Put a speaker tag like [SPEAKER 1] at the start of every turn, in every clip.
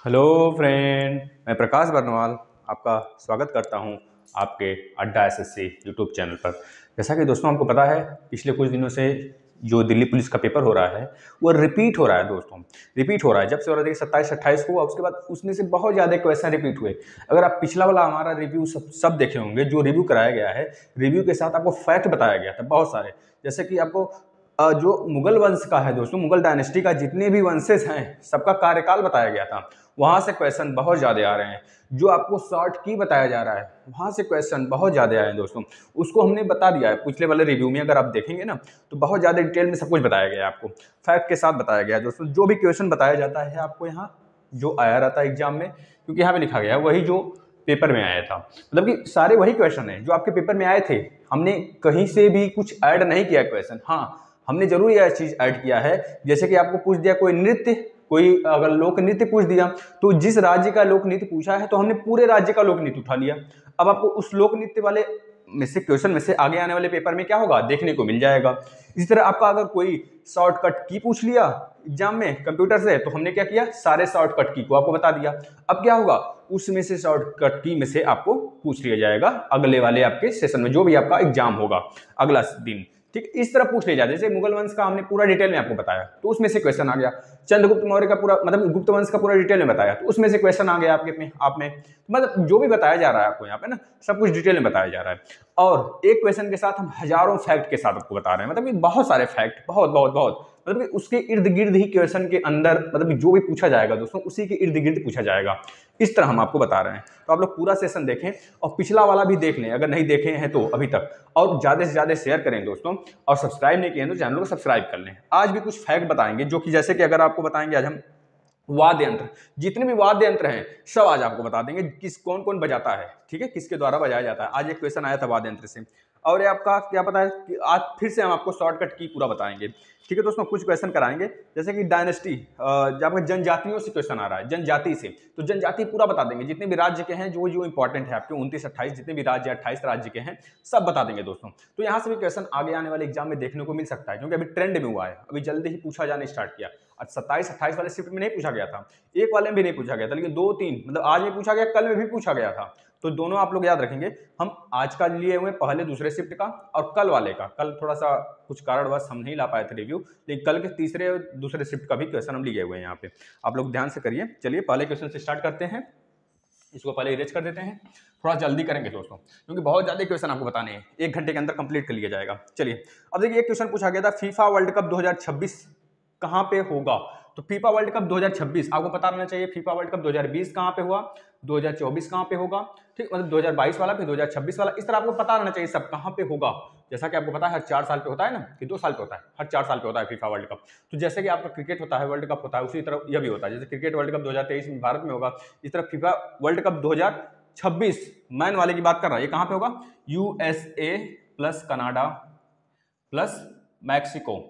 [SPEAKER 1] Hello friend, मैं प्रकाश बर्नवाल आपका स्वागत करता हूं आपके अड्डा एसएससी यूट्यूब चैनल पर। जैसा कि दोस्तों आपको पता है, पिछले कुछ दिनों से जो दिल्ली पुलिस का पेपर हो रहा है वो रिपीट हो रहा है दोस्तों। रिपीट हो रहा है, जब से हो रहा था कि 27-28 को, उसके बाद उसमें से बहुत ज़्यादा क्वेश्चन रिपीट हुए। अगर आप पिछला वाला हमारा रिव्यू सब देखे होंगे, जो रिव्यू कराया गया है, रिव्यू के साथ आपको फैक्ट बताया गया था बहुत सारे। जैसे कि आपको जो मुगल वंश का है दोस्तों, मुगल डायनेस्टी का जितने भी वंशेज हैं सबका कार्यकाल बताया गया था। वहां से क्वेश्चन बहुत ज़्यादा आ रहे हैं। जो आपको शॉर्ट की बताया जा रहा है वहां से क्वेश्चन बहुत ज़्यादा आए हैं दोस्तों। उसको हमने बता दिया है पिछले वाले रिव्यू में। अगर आप देखेंगे ना तो बहुत ज़्यादा डिटेल में सब कुछ बताया गया है, आपको फैक्ट के साथ बताया गया है दोस्तों। जो भी क्वेश्चन बताया जाता है आपको यहाँ जो आया रहता है एग्जाम में, क्योंकि यहाँ पे लिखा गया है वही जो पेपर में आया था, मतलब कि सारे वही क्वेश्चन है जो आपके पेपर में आए थे। हमने कहीं से भी कुछ ऐड नहीं किया क्वेश्चन। हाँ, हमने जरूर यह चीज ऐड किया है, जैसे कि आपको पूछ दिया कोई नृत्य, कोई अगर लोक नृत्य पूछ दिया तो जिस राज्य का लोक नृत्य पूछा है तो हमने पूरे राज्य का लोक नृत्य उठा लिया। अब आपको उस लोक नृत्य वाले में से क्वेश्चन में से आगे आने वाले पेपर में क्या होगा देखने को मिल जाएगा। इसी तरह आपका अगर कोई शॉर्टकट की पूछ लिया एग्जाम में कंप्यूटर से, तो हमने क्या किया, सारे शॉर्टकट की को आपको बता दिया। अब क्या होगा, उसमें से शॉर्टकट की में से आपको पूछ लिया जाएगा अगले वाले आपके सेशन में, जो भी आपका एग्जाम होगा अगला दिन। ठीक, इस तरह पूछ लिया जाए। जैसे मुगल वंश का हमने पूरा डिटेल में आपको बताया तो उसमें से क्वेश्चन आ गया। चंद्रगुप्त मौर्य का पूरा, मतलब गुप्त वंश का पूरा डिटेल में बताया तो उसमें से क्वेश्चन आ गया आपके में, आप में। मतलब जो भी बताया जा रहा है आपको यहाँ पे ना, सब कुछ डिटेल में बताया जा रहा है। और एक क्वेश्चन के साथ हम हजारों फैक्ट के साथ आपको बता रहे हैं, मतलब कि बहुत सारे फैक्ट, बहुत बहुत बहुत, मतलब कि उसके इर्द गिर्द ही क्वेश्चन के अंदर, मतलब कि जो भी पूछा जाएगा दोस्तों उसी के इर्द गिर्द पूछा जाएगा। इस तरह हम आपको बता रहे हैं। तो आप लोग पूरा सेशन देखें और पिछला वाला भी देख लें अगर नहीं देखे हैं तो अभी तक, और ज्यादा से ज्यादा शेयर करें दोस्तों। और सब्सक्राइब नहीं किए हैं तो चैनल को सब्सक्राइब कर लें। आज भी कुछ फैक्ट बताएंगे, जो कि जैसे कि अगर आपको बताएंगे आज हम वाद्य यंत्र, जितने भी वाद्य यंत्र हैं सब आज आपको बता देंगे, किस कौन कौन बजाता है, ठीक है, किसके द्वारा बजाया जाता है। आज एक क्वेश्चन आया था वाद्य यंत्र से। और ये आपका क्या पता है कि आज फिर से हम आपको शॉर्टकट की पूरा बताएंगे। ठीक है दोस्तों, कुछ क्वेश्चन कराएंगे जैसे कि डायनेस्टी, जब आपका जनजातियों से क्वेश्चन आ रहा है, जनजाति से, तो जनजाति पूरा बता देंगे। जितने भी राज्य के हैं जो जो इंपॉर्टेंट है आपके 29-28 जितने भी राज्य 28 राज्य के हैं सब बता देंगे दोस्तों। तो यहाँ से भी क्वेश्चन आगे आने वाले एग्जाम में देखने को मिल सकता है, क्योंकि अभी ट्रेंड में हुआ है, अभी जल्दी ही पूछा जाने स्टार्ट किया। और 27-28 वाले शिफ्ट में नहीं पूछा गया था, एक वाले में भी नहीं पूछा गया था, लेकिन 2-3 मतलब आज में पूछा गया, कल में भी पूछा गया था। तो दोनों आप लोग याद रखेंगे। हम आज का लिए हुए पहले दूसरे शिफ्ट का, और कल वाले का, कल थोड़ा सा कुछ कारणवश हम नहीं ला पाए थे रिव्यू, लेकिन कल के तीसरे और दूसरे शिफ्ट का भी क्वेश्चन हम लिए हुए हैं यहाँ पे। आप लोग ध्यान से करिए। चलिए पहले क्वेश्चन से स्टार्ट करते हैं। इसको पहले इरेज कर देते हैं, थोड़ा जल्दी करेंगे दोस्तों क्योंकि बहुत ज्यादा क्वेश्चन आपको बताने हैं, 1 घंटे के अंदर कंप्लीट कर लिया जाएगा। चलिए अब देखिए, एक क्वेश्चन पूछा गया था, फीफा वर्ल्ड कप 2026 कहां पे होगा। तो फीफा वर्ल्ड कप 2026 आपको पता रहना चाहिए। फीफा वर्ल्ड कप 2020 कहां पे हुआ, 2024 कहां पे होगा, ठीक, मतलब 2022 वाला, फिर 2026 वाला, इस तरह आपको पता रहना चाहिए सब कहां पे होगा। जैसा कि आपको पता है हर 4 साल पे होता है ना, कि 2 साल पे होता है, हर 4 साल पे होता है फीफा वर्ल्ड कप। तो जैसे कि आपका क्रिकेट होता है, वर्ल्ड कप होता है, उसी तरह यह भी होता है। जैसे क्रिकेट वर्ल्ड कप 2023 में भारत में होगा, इस तरह फीफा वर्ल्ड कप 2026 मैन वाले की बात कर रहा है, ये कहां पे होगा, USA plus Canada plus Mexico,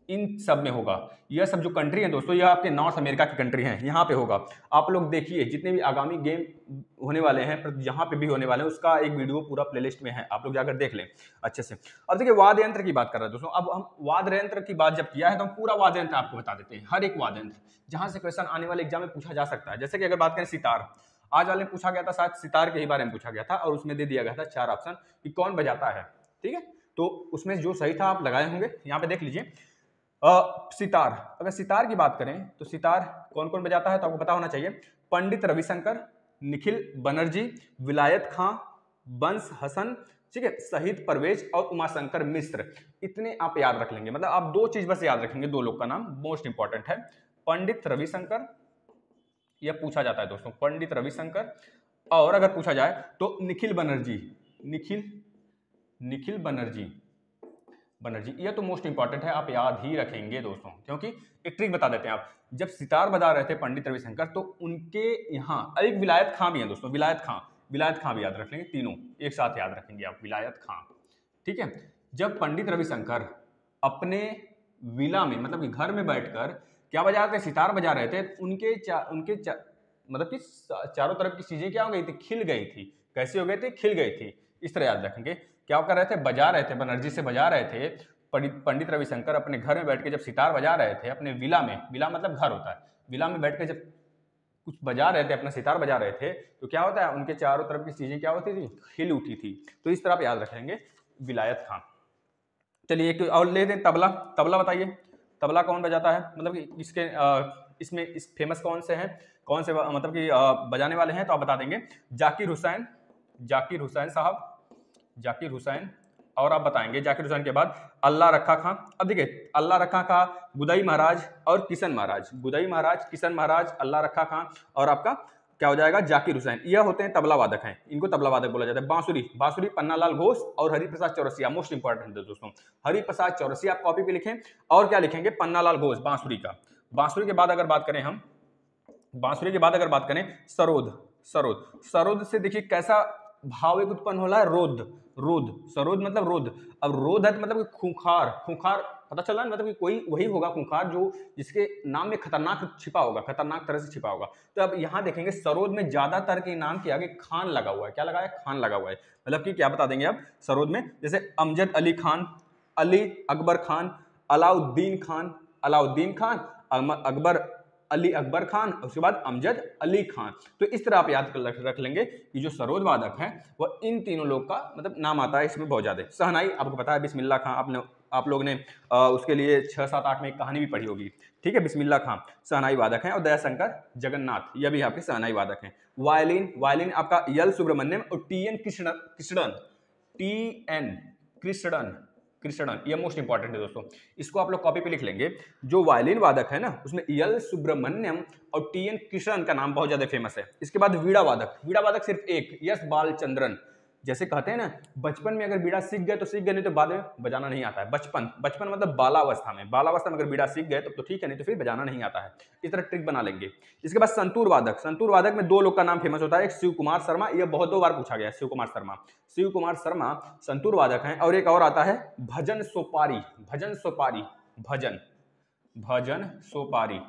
[SPEAKER 1] इन सब में होगा। यह सब जो कंट्री है दोस्तों, यह आपके नॉर्थ अमेरिका की कंट्री हैं, यहाँ पे होगा। आप लोग देखिए जितने भी आगामी गेम होने वाले हैं, पर यहाँ पे भी होने वाले हैं, उसका एक वीडियो पूरा प्लेलिस्ट में है, आप लोग जाकर देख लें अच्छे से। अब देखिए वाद्य यंत्र की बात कर रहे हैं दोस्तों। अब हम वाद्य यंत्र की बात जब किया है तो हम पूरा वाद्य यंत्र आपको बता देते हैं, हर एक वाद्य यंत्र जहां से क्वेश्चन आने वाले एग्जाम में पूछा जा सकता है। जैसे कि अगर बात करें सितार, आज वाले पूछा गया था, शायद सितार के ही बारे में पूछा गया था, और उसमें दे दिया गया था 4 ऑप्शन कि कौन बजाता है, ठीक है। तो उसमें जो सही था आप लगाए होंगे, यहाँ पे देख लीजिए। सितार, अगर सितार की बात करें तो सितार कौन कौन बजाता है तो आपको पता होना चाहिए। पंडित रविशंकर, निखिल बनर्जी, विलायत खां, बंस हसन, ठीक है, शहीद परवेज और उमाशंकर मिश्र। इतने आप याद रख लेंगे, मतलब आप 2 चीज बस याद रखेंगे, 2 लोग का नाम मोस्ट इंपॉर्टेंट है। पंडित रविशंकर, यह पूछा जाता है दोस्तों, पंडित रविशंकर। और अगर पूछा जाए तो निखिल बनर्जी, निखिल बनर्जी, ये तो मोस्ट इंपॉर्टेंट है, आप याद ही रखेंगे दोस्तों। क्योंकि एक ट्रिक बता देते हैं, आप जब सितार बजा रहे थे पंडित रविशंकर, तो उनके यहाँ एक विलायत खां भी है दोस्तों, विलायत खां भी याद रख लेंगे, तीनों एक साथ याद रखेंगे आप, विलायत खां, ठीक है। जब पंडित रविशंकर अपने विला में, मतलब कि घर में बैठकर क्या बजा रहे थे, सितार बजा रहे थे, मतलब कि चारों तरफ की चीजें क्या हो गई थी, खिल गई थी। कैसी हो गई थी, खिल गई थी। इस तरह याद रखेंगे। क्या कर रहे थे, बजा रहे थे, बनर्जी से बजा रहे थे। पंडित रविशंकर अपने घर में बैठ के जब सितार बजा रहे थे अपने विला में, विला मतलब घर होता है, विला में बैठ के जब कुछ बजा रहे थे, अपना सितार बजा रहे थे, तो क्या होता है उनके चारों तरफ की चीजें क्या होती थी, हिल उठी थी। तो इस तरह आप याद रखेंगे विलायत खां। चलिए एक और ले दें, तबला। तबला बताइए, तबला कौन बजाता है, मतलब कि इसके इसमें इस फेमस कौन से हैं, कौन से मतलब कि बजाने वाले हैं, तो आप बता देंगे जाकिर हुसैन, जाकिर हुसैन साहब, जाकिर हुसैन। और आप बताएंगे जाकिर हुसैन के बाद अल्लाह रखा खां। अब देखिए अल्लाह रखा खां, गुदई महाराज और किशन महाराज, गुदई महाराज, किशन महाराज, अल्लाह रखा खां और आपका क्या हो जाएगा जाकिर हुसैन। यह होते हैं तबला वादक हैं, इनको तबला वादक बोला जाता है। बांसुरी, बांसुरी पन्नालाल घोष और हरिप्रसाद चौरसिया, मोस्ट इंपॉर्टेंट है दोस्तों, हरिप्रसाद चौरसिया आप कॉपी पे लिखें। और क्या लिखेंगे, पन्नालाल घोष बांसुरी का। बांसुरी के बाद अगर बात करें हम, बांसुरी के बाद अगर बात करें सरोद, सरोद, सरोद से देखिए कैसा भाव एक उत्पन्न हो रहा है, रोद, रोद, सरोद मतलब रोद। अब रोद है मतलब खूंखार, खूंखार पता चला मतलब कि कोई वही होगा खूंखार जो जिसके नाम में खतरनाक छिपा होगा, खतरनाक तरह से छिपा होगा। तो अब यहां देखेंगे सरोद में ज्यादातर के नाम के आगे खान लगा हुआ है, क्या लगा है, खान लगा हुआ है। मतलब कि क्या बता देंगे आप सरोद में, जैसे अमजद अली खान, अली अकबर खान, अलाउद्दीन खान, अलाउद्दीन खान, अकबर अली अकबर खान, उसके बाद अमजद अली खान। तो इस तरह आप याद कर रख लेंगे कि जो सरोद वादक है वह इन तीनों लोग का मतलब नाम आता है इसमें बहुत ज्यादा। सहनाई आपको पता है बिस्मिल्लाह खां, आप लोग ने उसके लिए 6, 7, 8 में एक कहानी भी पढ़ी होगी, ठीक है। बिस्मिल्लाह खां सहनाई वादक हैं और दयाशंकर जगन्नाथ यह भी आपके सहनाई वादक हैं। वायलिन, वायलिन आपका यल सुब्रमण्यम और टी.एन. कृष्णन, टी.एन. कृष्णन, कृष्णन, यह मोस्ट इंपॉर्टेंट है दोस्तों, इसको आप लोग कॉपी पे लिख लेंगे। जो वायलिन वादक है ना उसमें यल सुब्रमण्यम और टी.एन. कृष्णन का नाम बहुत ज्यादा फेमस है। इसके बाद वीणा वादक, वीणा वादक सिर्फ एक, यस बालचंद्रन। जैसे कहते हैं ना बचपन में अगर बीड़ा सीख गए तो सीख गए, नहीं तो बाद में बजाना नहीं आता है। बचपन, बचपन मतलब बालावस्था में, बालावस्था में अगर बीड़ा सीख गए तब तो ठीक है, नहीं तो फिर बजाना नहीं आता है। इस तरह ट्रिक बना लेंगे। इसके बाद संतूर वादक, संतूर वादक में 2 लोग का नाम फेमस होता है, एक शिव कुमार शर्मा, यह बहुत 2 बार पूछा गया है, शिव कुमार शर्मा, शिव कुमार शर्मा संतूर वादक हैं। और एक और आता है भजन सोपारी, भजन सोपारी, भजन, भजन सोपारी,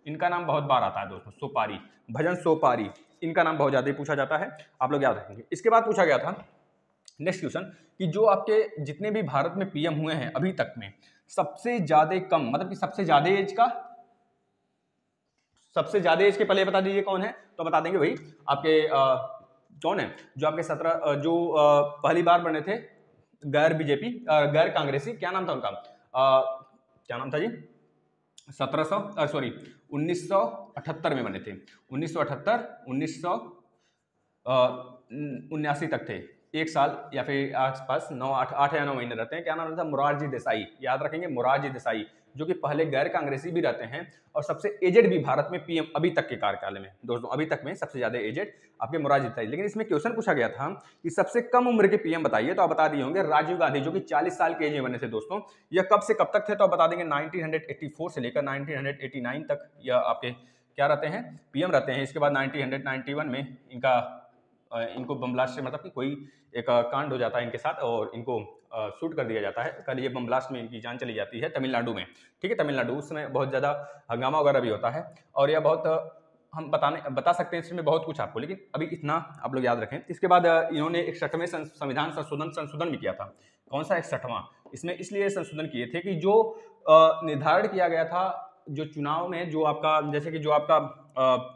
[SPEAKER 1] इनका नाम बहुत बार आता है दोस्तों, सोपारी, भजन सोपारी, इनका नाम बहुत ज्यादा पूछा जाता है, आप लोग याद रखेंगे। इसके बाद पूछा गया था नेक्स्ट क्वेश्चन कि जो आपके जितने भी भारत में पीएम हुए हैं अभी तक में सबसे ज्यादा कम, मतलब कि सबसे ज्यादा एज का, सबसे ज्यादा एज के पहले बता दीजिए कौन है, तो बता देंगे भाई आपके कौन है जो आपके 17 जो पहली बार बने थे गैर बीजेपी गैर कांग्रेसी, क्या नाम था उनका, क्या नाम था जी, 1978 में बने थे, 1978, 1979 तक थे, 1 साल या फिर आसपास 8 या 9 महीने रहते हैं। क्या नाम था, मोरारजी देसाई, याद रखेंगे मोरारजी देसाई, जो कि पहले गैर कांग्रेसी भी रहते हैं और सबसे एजेड भी भारत में पीएम अभी तक के कार्यकाल में दोस्तों, अभी तक में सबसे ज्यादा एजेड आपके मोरारजी देसाई। लेकिन इसमें क्वेश्चन पूछा गया था कि सबसे कम उम्र के पीएम बताइए, तो आप बता दिए होंगे राजीव गांधी, जो कि 40 साल के एज में बने थे दोस्तों। यह कब से कब तक थे, तो आप बता देंगे 1984 से लेकर 1989 तक यह आपके क्या रहते हैं, पीएम रहते हैं। इसके बाद 1991 में इनको बम ब्लास्ट से मतलब कि कोई एक कांड हो जाता है इनके साथ और इनको शूट कर दिया जाता है। कल ये बम ब्लास्ट में इनकी जान चली जाती है तमिलनाडु में, ठीक है, तमिलनाडु, उसमें बहुत ज़्यादा हंगामा वगैरह भी होता है। और यह बहुत हम बता सकते हैं इसमें बहुत कुछ आपको, लेकिन अभी इतना आप लोग याद रखें। इसके बाद इन्होंने 61वें संविधान संशोधन भी किया था। कौन सा 61वां, इसमें इसलिए संशोधन किए थे कि जो निर्धारण किया गया था जो चुनाव में, जो आपका जैसे कि जो आपका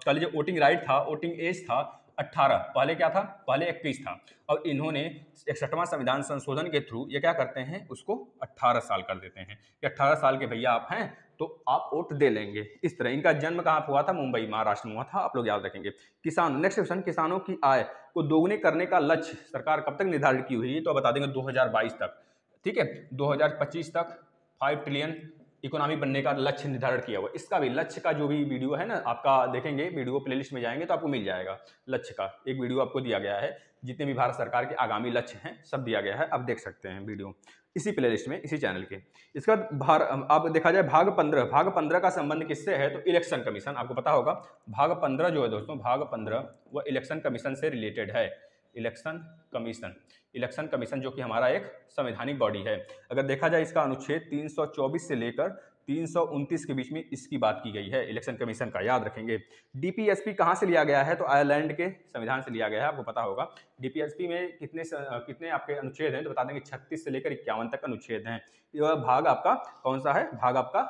[SPEAKER 1] कल जो वोटिंग राइट था, वोटिंग एज था 18, पहले क्या था, पहले 21 था, और इन्होंने 61वां संविधान संशोधन के थ्रू ये क्या करते हैं, उसको 18 साल कर देते हैं कि 18 साल के भैया आप हैं तो आप वोट दे लेंगे। इस तरह इनका जन्म कहाँ हुआ था, मुंबई महाराष्ट्र में हुआ था, आप लोग याद रखेंगे। किसान, नेक्स्ट क्वेश्चन, किसानों की आय को दोगुने करने का लक्ष्य सरकार कब तक निर्धारित की हुई है, तो बता देंगे 2022 तक, ठीक है, 2025 तक 5 ट्रिलियन इकोनॉमी बनने का लक्ष्य निर्धारण किया हुआ। इसका भी लक्ष्य का जो भी वीडियो है ना आपका देखेंगे, वीडियो प्लेलिस्ट में जाएंगे तो आपको मिल जाएगा, लक्ष्य का एक वीडियो आपको दिया गया है, जितने भी भारत सरकार के आगामी लक्ष्य हैं सब दिया गया है, आप देख सकते हैं वीडियो इसी प्लेलिस्ट में, इसी चैनल के। इसका आप देखा जाए भाग 15 का संबंध किससे है, तो इलेक्शन कमीशन, आपको पता होगा भाग 15 जो है दोस्तों, भाग 15 वह इलेक्शन कमीशन से रिलेटेड है। इलेक्शन कमीशन, इलेक्शन कमीशन जो कि हमारा एक संवैधानिक बॉडी है। अगर देखा जाए इसका अनुच्छेद 324 से लेकर 329 के बीच में इसकी बात की गई है इलेक्शन कमीशन का, याद रखेंगे। डीपीएसपी कहाँ से लिया गया है? तो आयरलैंड के संविधान से लिया गया है, आपको पता होगा। डीपीएसपी में कितने आपके अनुच्छेद हैं? तो बता देंगे 36 से लेकर 51 तक अनुच्छेद हैं। यह भाग आपका कौन सा है? भाग आपका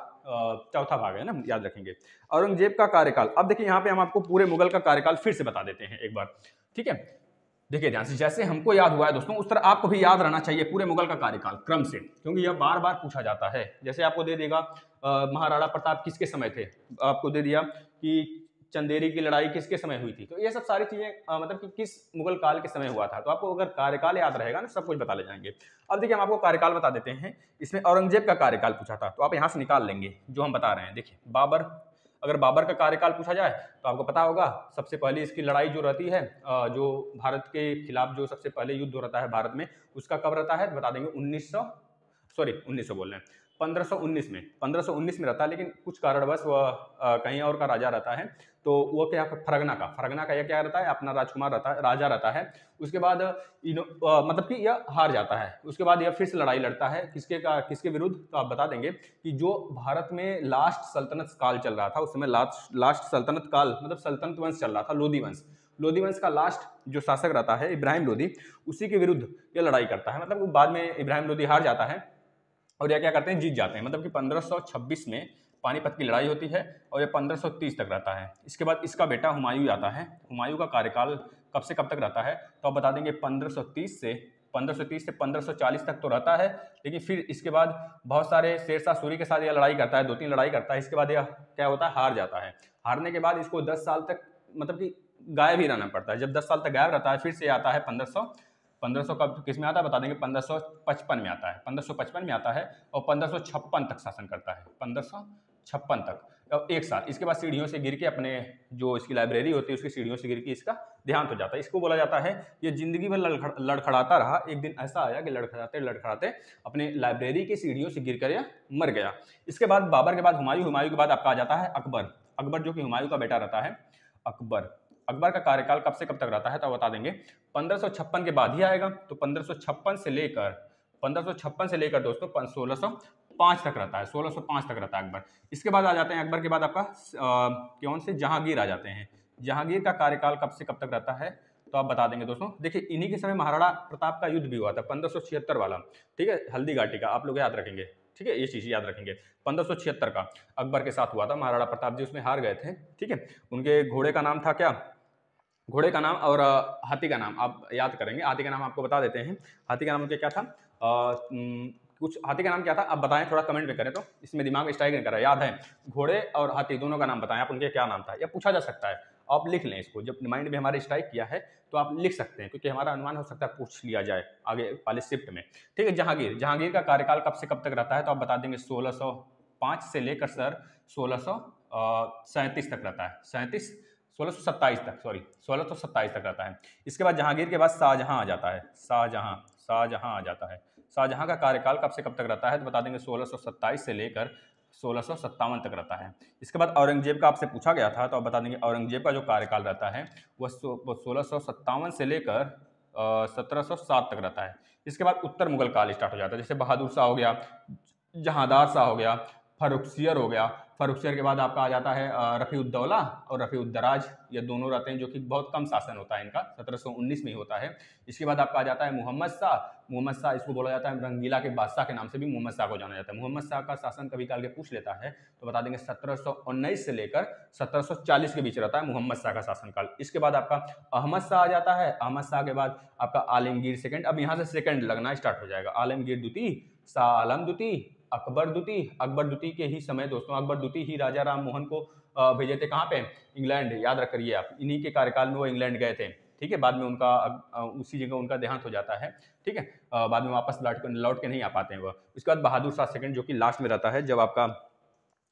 [SPEAKER 1] चौथा भाग है ना, याद रखेंगे। औरंगजेब का कार्यकाल, अब देखिए यहाँ पे हम आपको पूरे मुगल का कार्यकाल फिर से बता देते हैं एक बार, ठीक है। देखिए ध्यान से, जैसे हमको याद हुआ है दोस्तों, उस तरह आपको भी याद रहना चाहिए पूरे मुगल का कार्यकाल क्रम से, क्योंकि यह बार बार पूछा जाता है। जैसे आपको दे देगा महाराणा प्रताप किसके समय थे, आपको दे दिया कि चंदेरी की लड़ाई किसके समय हुई थी, तो ये सब सारी चीजें मतलब कि किस मुगल काल के समय हुआ था। तो आपको अगर कार्यकाल याद रहेगा ना, सब कुछ बता ले जाएंगे। अब देखिए हम आपको कार्यकाल बता देते हैं। इसमें औरंगजेब का कार्यकाल पूछा था, तो आप यहाँ से निकाल लेंगे जो हम बता रहे हैं। देखिए बाबर, अगर बाबर का कार्यकाल पूछा जाए तो आपको पता होगा सबसे पहले इसकी लड़ाई जो रहती है, जो भारत के खिलाफ जो सबसे पहले युद्ध रहता है भारत में, उसका कब रहता है? बता देंगे 1900 बोल रहे हैं, 1519 में रहता है। लेकिन कुछ कारणवश वह कहीं और का राजा रहता है, तो वो क्या, फरगना का यह क्या रहता है? अपना राजकुमार रहता है, राजा रहता है। उसके बाद मतलब कि यह हार जाता है। उसके बाद यह फिर से लड़ाई लड़ता है, किसके विरुद्ध? तो आप बता देंगे कि जो भारत में लास्ट सल्तनत काल चल रहा था उस समय, लास्ट सल्तनत काल मतलब सल्तनत वंश चल रहा था, लोधी वंश का लास्ट जो शासक रहता है इब्राहिम लोधी, उसी के विरुद्ध यह लड़ाई करता है। मतलब बाद में इब्राहिम लोधी हार जाता है और यह क्या करते हैं? जीत जाते हैं। मतलब कि 1526 में पानीपत की लड़ाई होती है और ये 1530 तक रहता है। इसके बाद इसका बेटा हुमायूं आता है। हुमायूं का कार्यकाल कब से कब तक रहता है? तो आप बता देंगे 1530 से 1540 तक तो रहता है। लेकिन फिर इसके बाद बहुत सारे शेरशाह सूरी के साथ यह लड़ाई करता है, 2-3 लड़ाई करता है। इसके बाद यह क्या होता है? हार जाता है। हारने के बाद इसको 10 साल तक मतलब कि गायब ही रहना पड़ता है। जब 10 साल तक गायब रहता है, फिर से आता है 1500 का किस में आता है? बता देंगे 1555 में आता है। 1555 में आता है और 1556 तक शासन करता है, 1556 तक, और 1 साल। इसके बाद सीढ़ियों से गिर के, अपने जो इसकी लाइब्रेरी होती है उसकी सीढ़ियों से गिर के इसका देहांत हो जाता है। इसको बोला जाता है ये जिंदगी भर लड़खड़ाता रहा। एक दिन ऐसा आया कि लड़खड़ाते लड़खड़ाते अपने लाइब्रेरी की सीढ़ियों से गिर कर यह मर गया। इसके बाद बाबर के बाद हुमायूं के बाद आपका आ जाता है अकबर जो कि हुमायूं का बेटा रहता है। अकबर का कार्यकाल कब से कब तक रहता है? तो बता देंगे 1556 के बाद ही आएगा। तो 1556 से लेकर दोस्तों 1605 तक रहता है, 1605 तक रहता है अकबर। इसके बाद आ जाते हैं, अकबर के बाद आपका कौन से? जहांगीर आ जाते हैं। जहांगीर का कार्यकाल कब से कब तक रहता है? तो आप बता देंगे दोस्तों। देखिए इन्हीं के समय महाराणा प्रताप का युद्ध भी हुआ था, 1576 वाला, ठीक है, हल्दी घाटी का, आप लोग याद रखेंगे, ठीक है, ये चीज याद रखेंगे। 1576 का अकबर के साथ हुआ था। महाराणा प्रताप जी उसमें हार गए थे, ठीक है। उनके घोड़े का नाम था क्या? घोड़े का नाम और हाथी का नाम आप याद करेंगे। हाथी का नाम आपको बता देते हैं। हाथी का नाम उनके क्या था? कुछ हाथी का नाम क्या था? आप बताएं, थोड़ा कमेंट में करें, तो इसमें दिमाग स्ट्राइक नहीं कर रहा है। याद है? घोड़े और हाथी दोनों का नाम बताएं आप, उनके क्या नाम था? यह पूछा जा सकता है, आप लिख लें इसको। जब माइंड में हमारे स्ट्राइक किया है तो आप लिख सकते हैं, क्योंकि हमारा अनुमान हो सकता है पूछ लिया जाए आगे वाले शिफ्ट में, ठीक है। जहांगीर का कार्यकाल कब से कब तक रहता है? तो आप बता देंगे 1605 से लेकर सर 1637 तक रहता है। 1627 तक रहता है। इसके बाद जहांगीर के बाद शाहजहां आ जाता है। शाहजहां का कार्यकाल कब से कब तक रहता है? तो बता देंगे 1627 से लेकर 1657 तक रहता है। इसके बाद औरंगजेब का आपसे पूछा गया था, तो आप बता देंगे औरंगजेब का जो कार्यकाल रहता है वह 1657 से लेकर 1707 तक रहता है। इसके बाद उत्तर मुगल काल स्टार्ट हो जाता है। जैसे बहादुर शाह हो गया, जहांदार शाह हो गया, फर्रुखसियर हो गया। फर्रुखसियर के बाद आपका आ जाता है रफ़ी-उद-दौला और रफ़ी-उद-दराज। ये दोनों रहते हैं, जो कि बहुत कम शासन होता है इनका, 1719 में ही होता है। इसके बाद आपका आ जाता है मोहम्मद शाह। इसको बोला जाता है रंगीला के बादशाह के नाम से भी मोहम्मद शाह को जाना जाता है। मोहम्मद शाह का शासन कभी काल के पूछ लेता है, तो बता देंगे 1719 से लेकर 1740 के बीच रहता है मोहम्मद शाह का शासनकाल। इसके बाद आपका अहमद शाह आ जाता है। अहमद शाह के बाद आपका आलमगीर सेकंड। अब यहाँ से सेकंड लगना स्टार्ट हो जाएगा। आलमगीर द्वितीय, शाह आलम द्वितीय, अकबर द्वितीय के ही समय दोस्तों, अकबर द्वितीय ही राजा राम मोहन को भेजे थे कहाँ पे? इंग्लैंड। याद रख करिए आप, इन्हीं के कार्यकाल में वो इंग्लैंड गए थे, ठीक है। बाद में उनका उसी जगह उनका देहांत हो जाता है, ठीक है। बाद में वापस लौट के नहीं आ पाते हैं वह। उसके बाद बहादुर शाह सेकंड, जो कि लास्ट में रहता है, जब आपका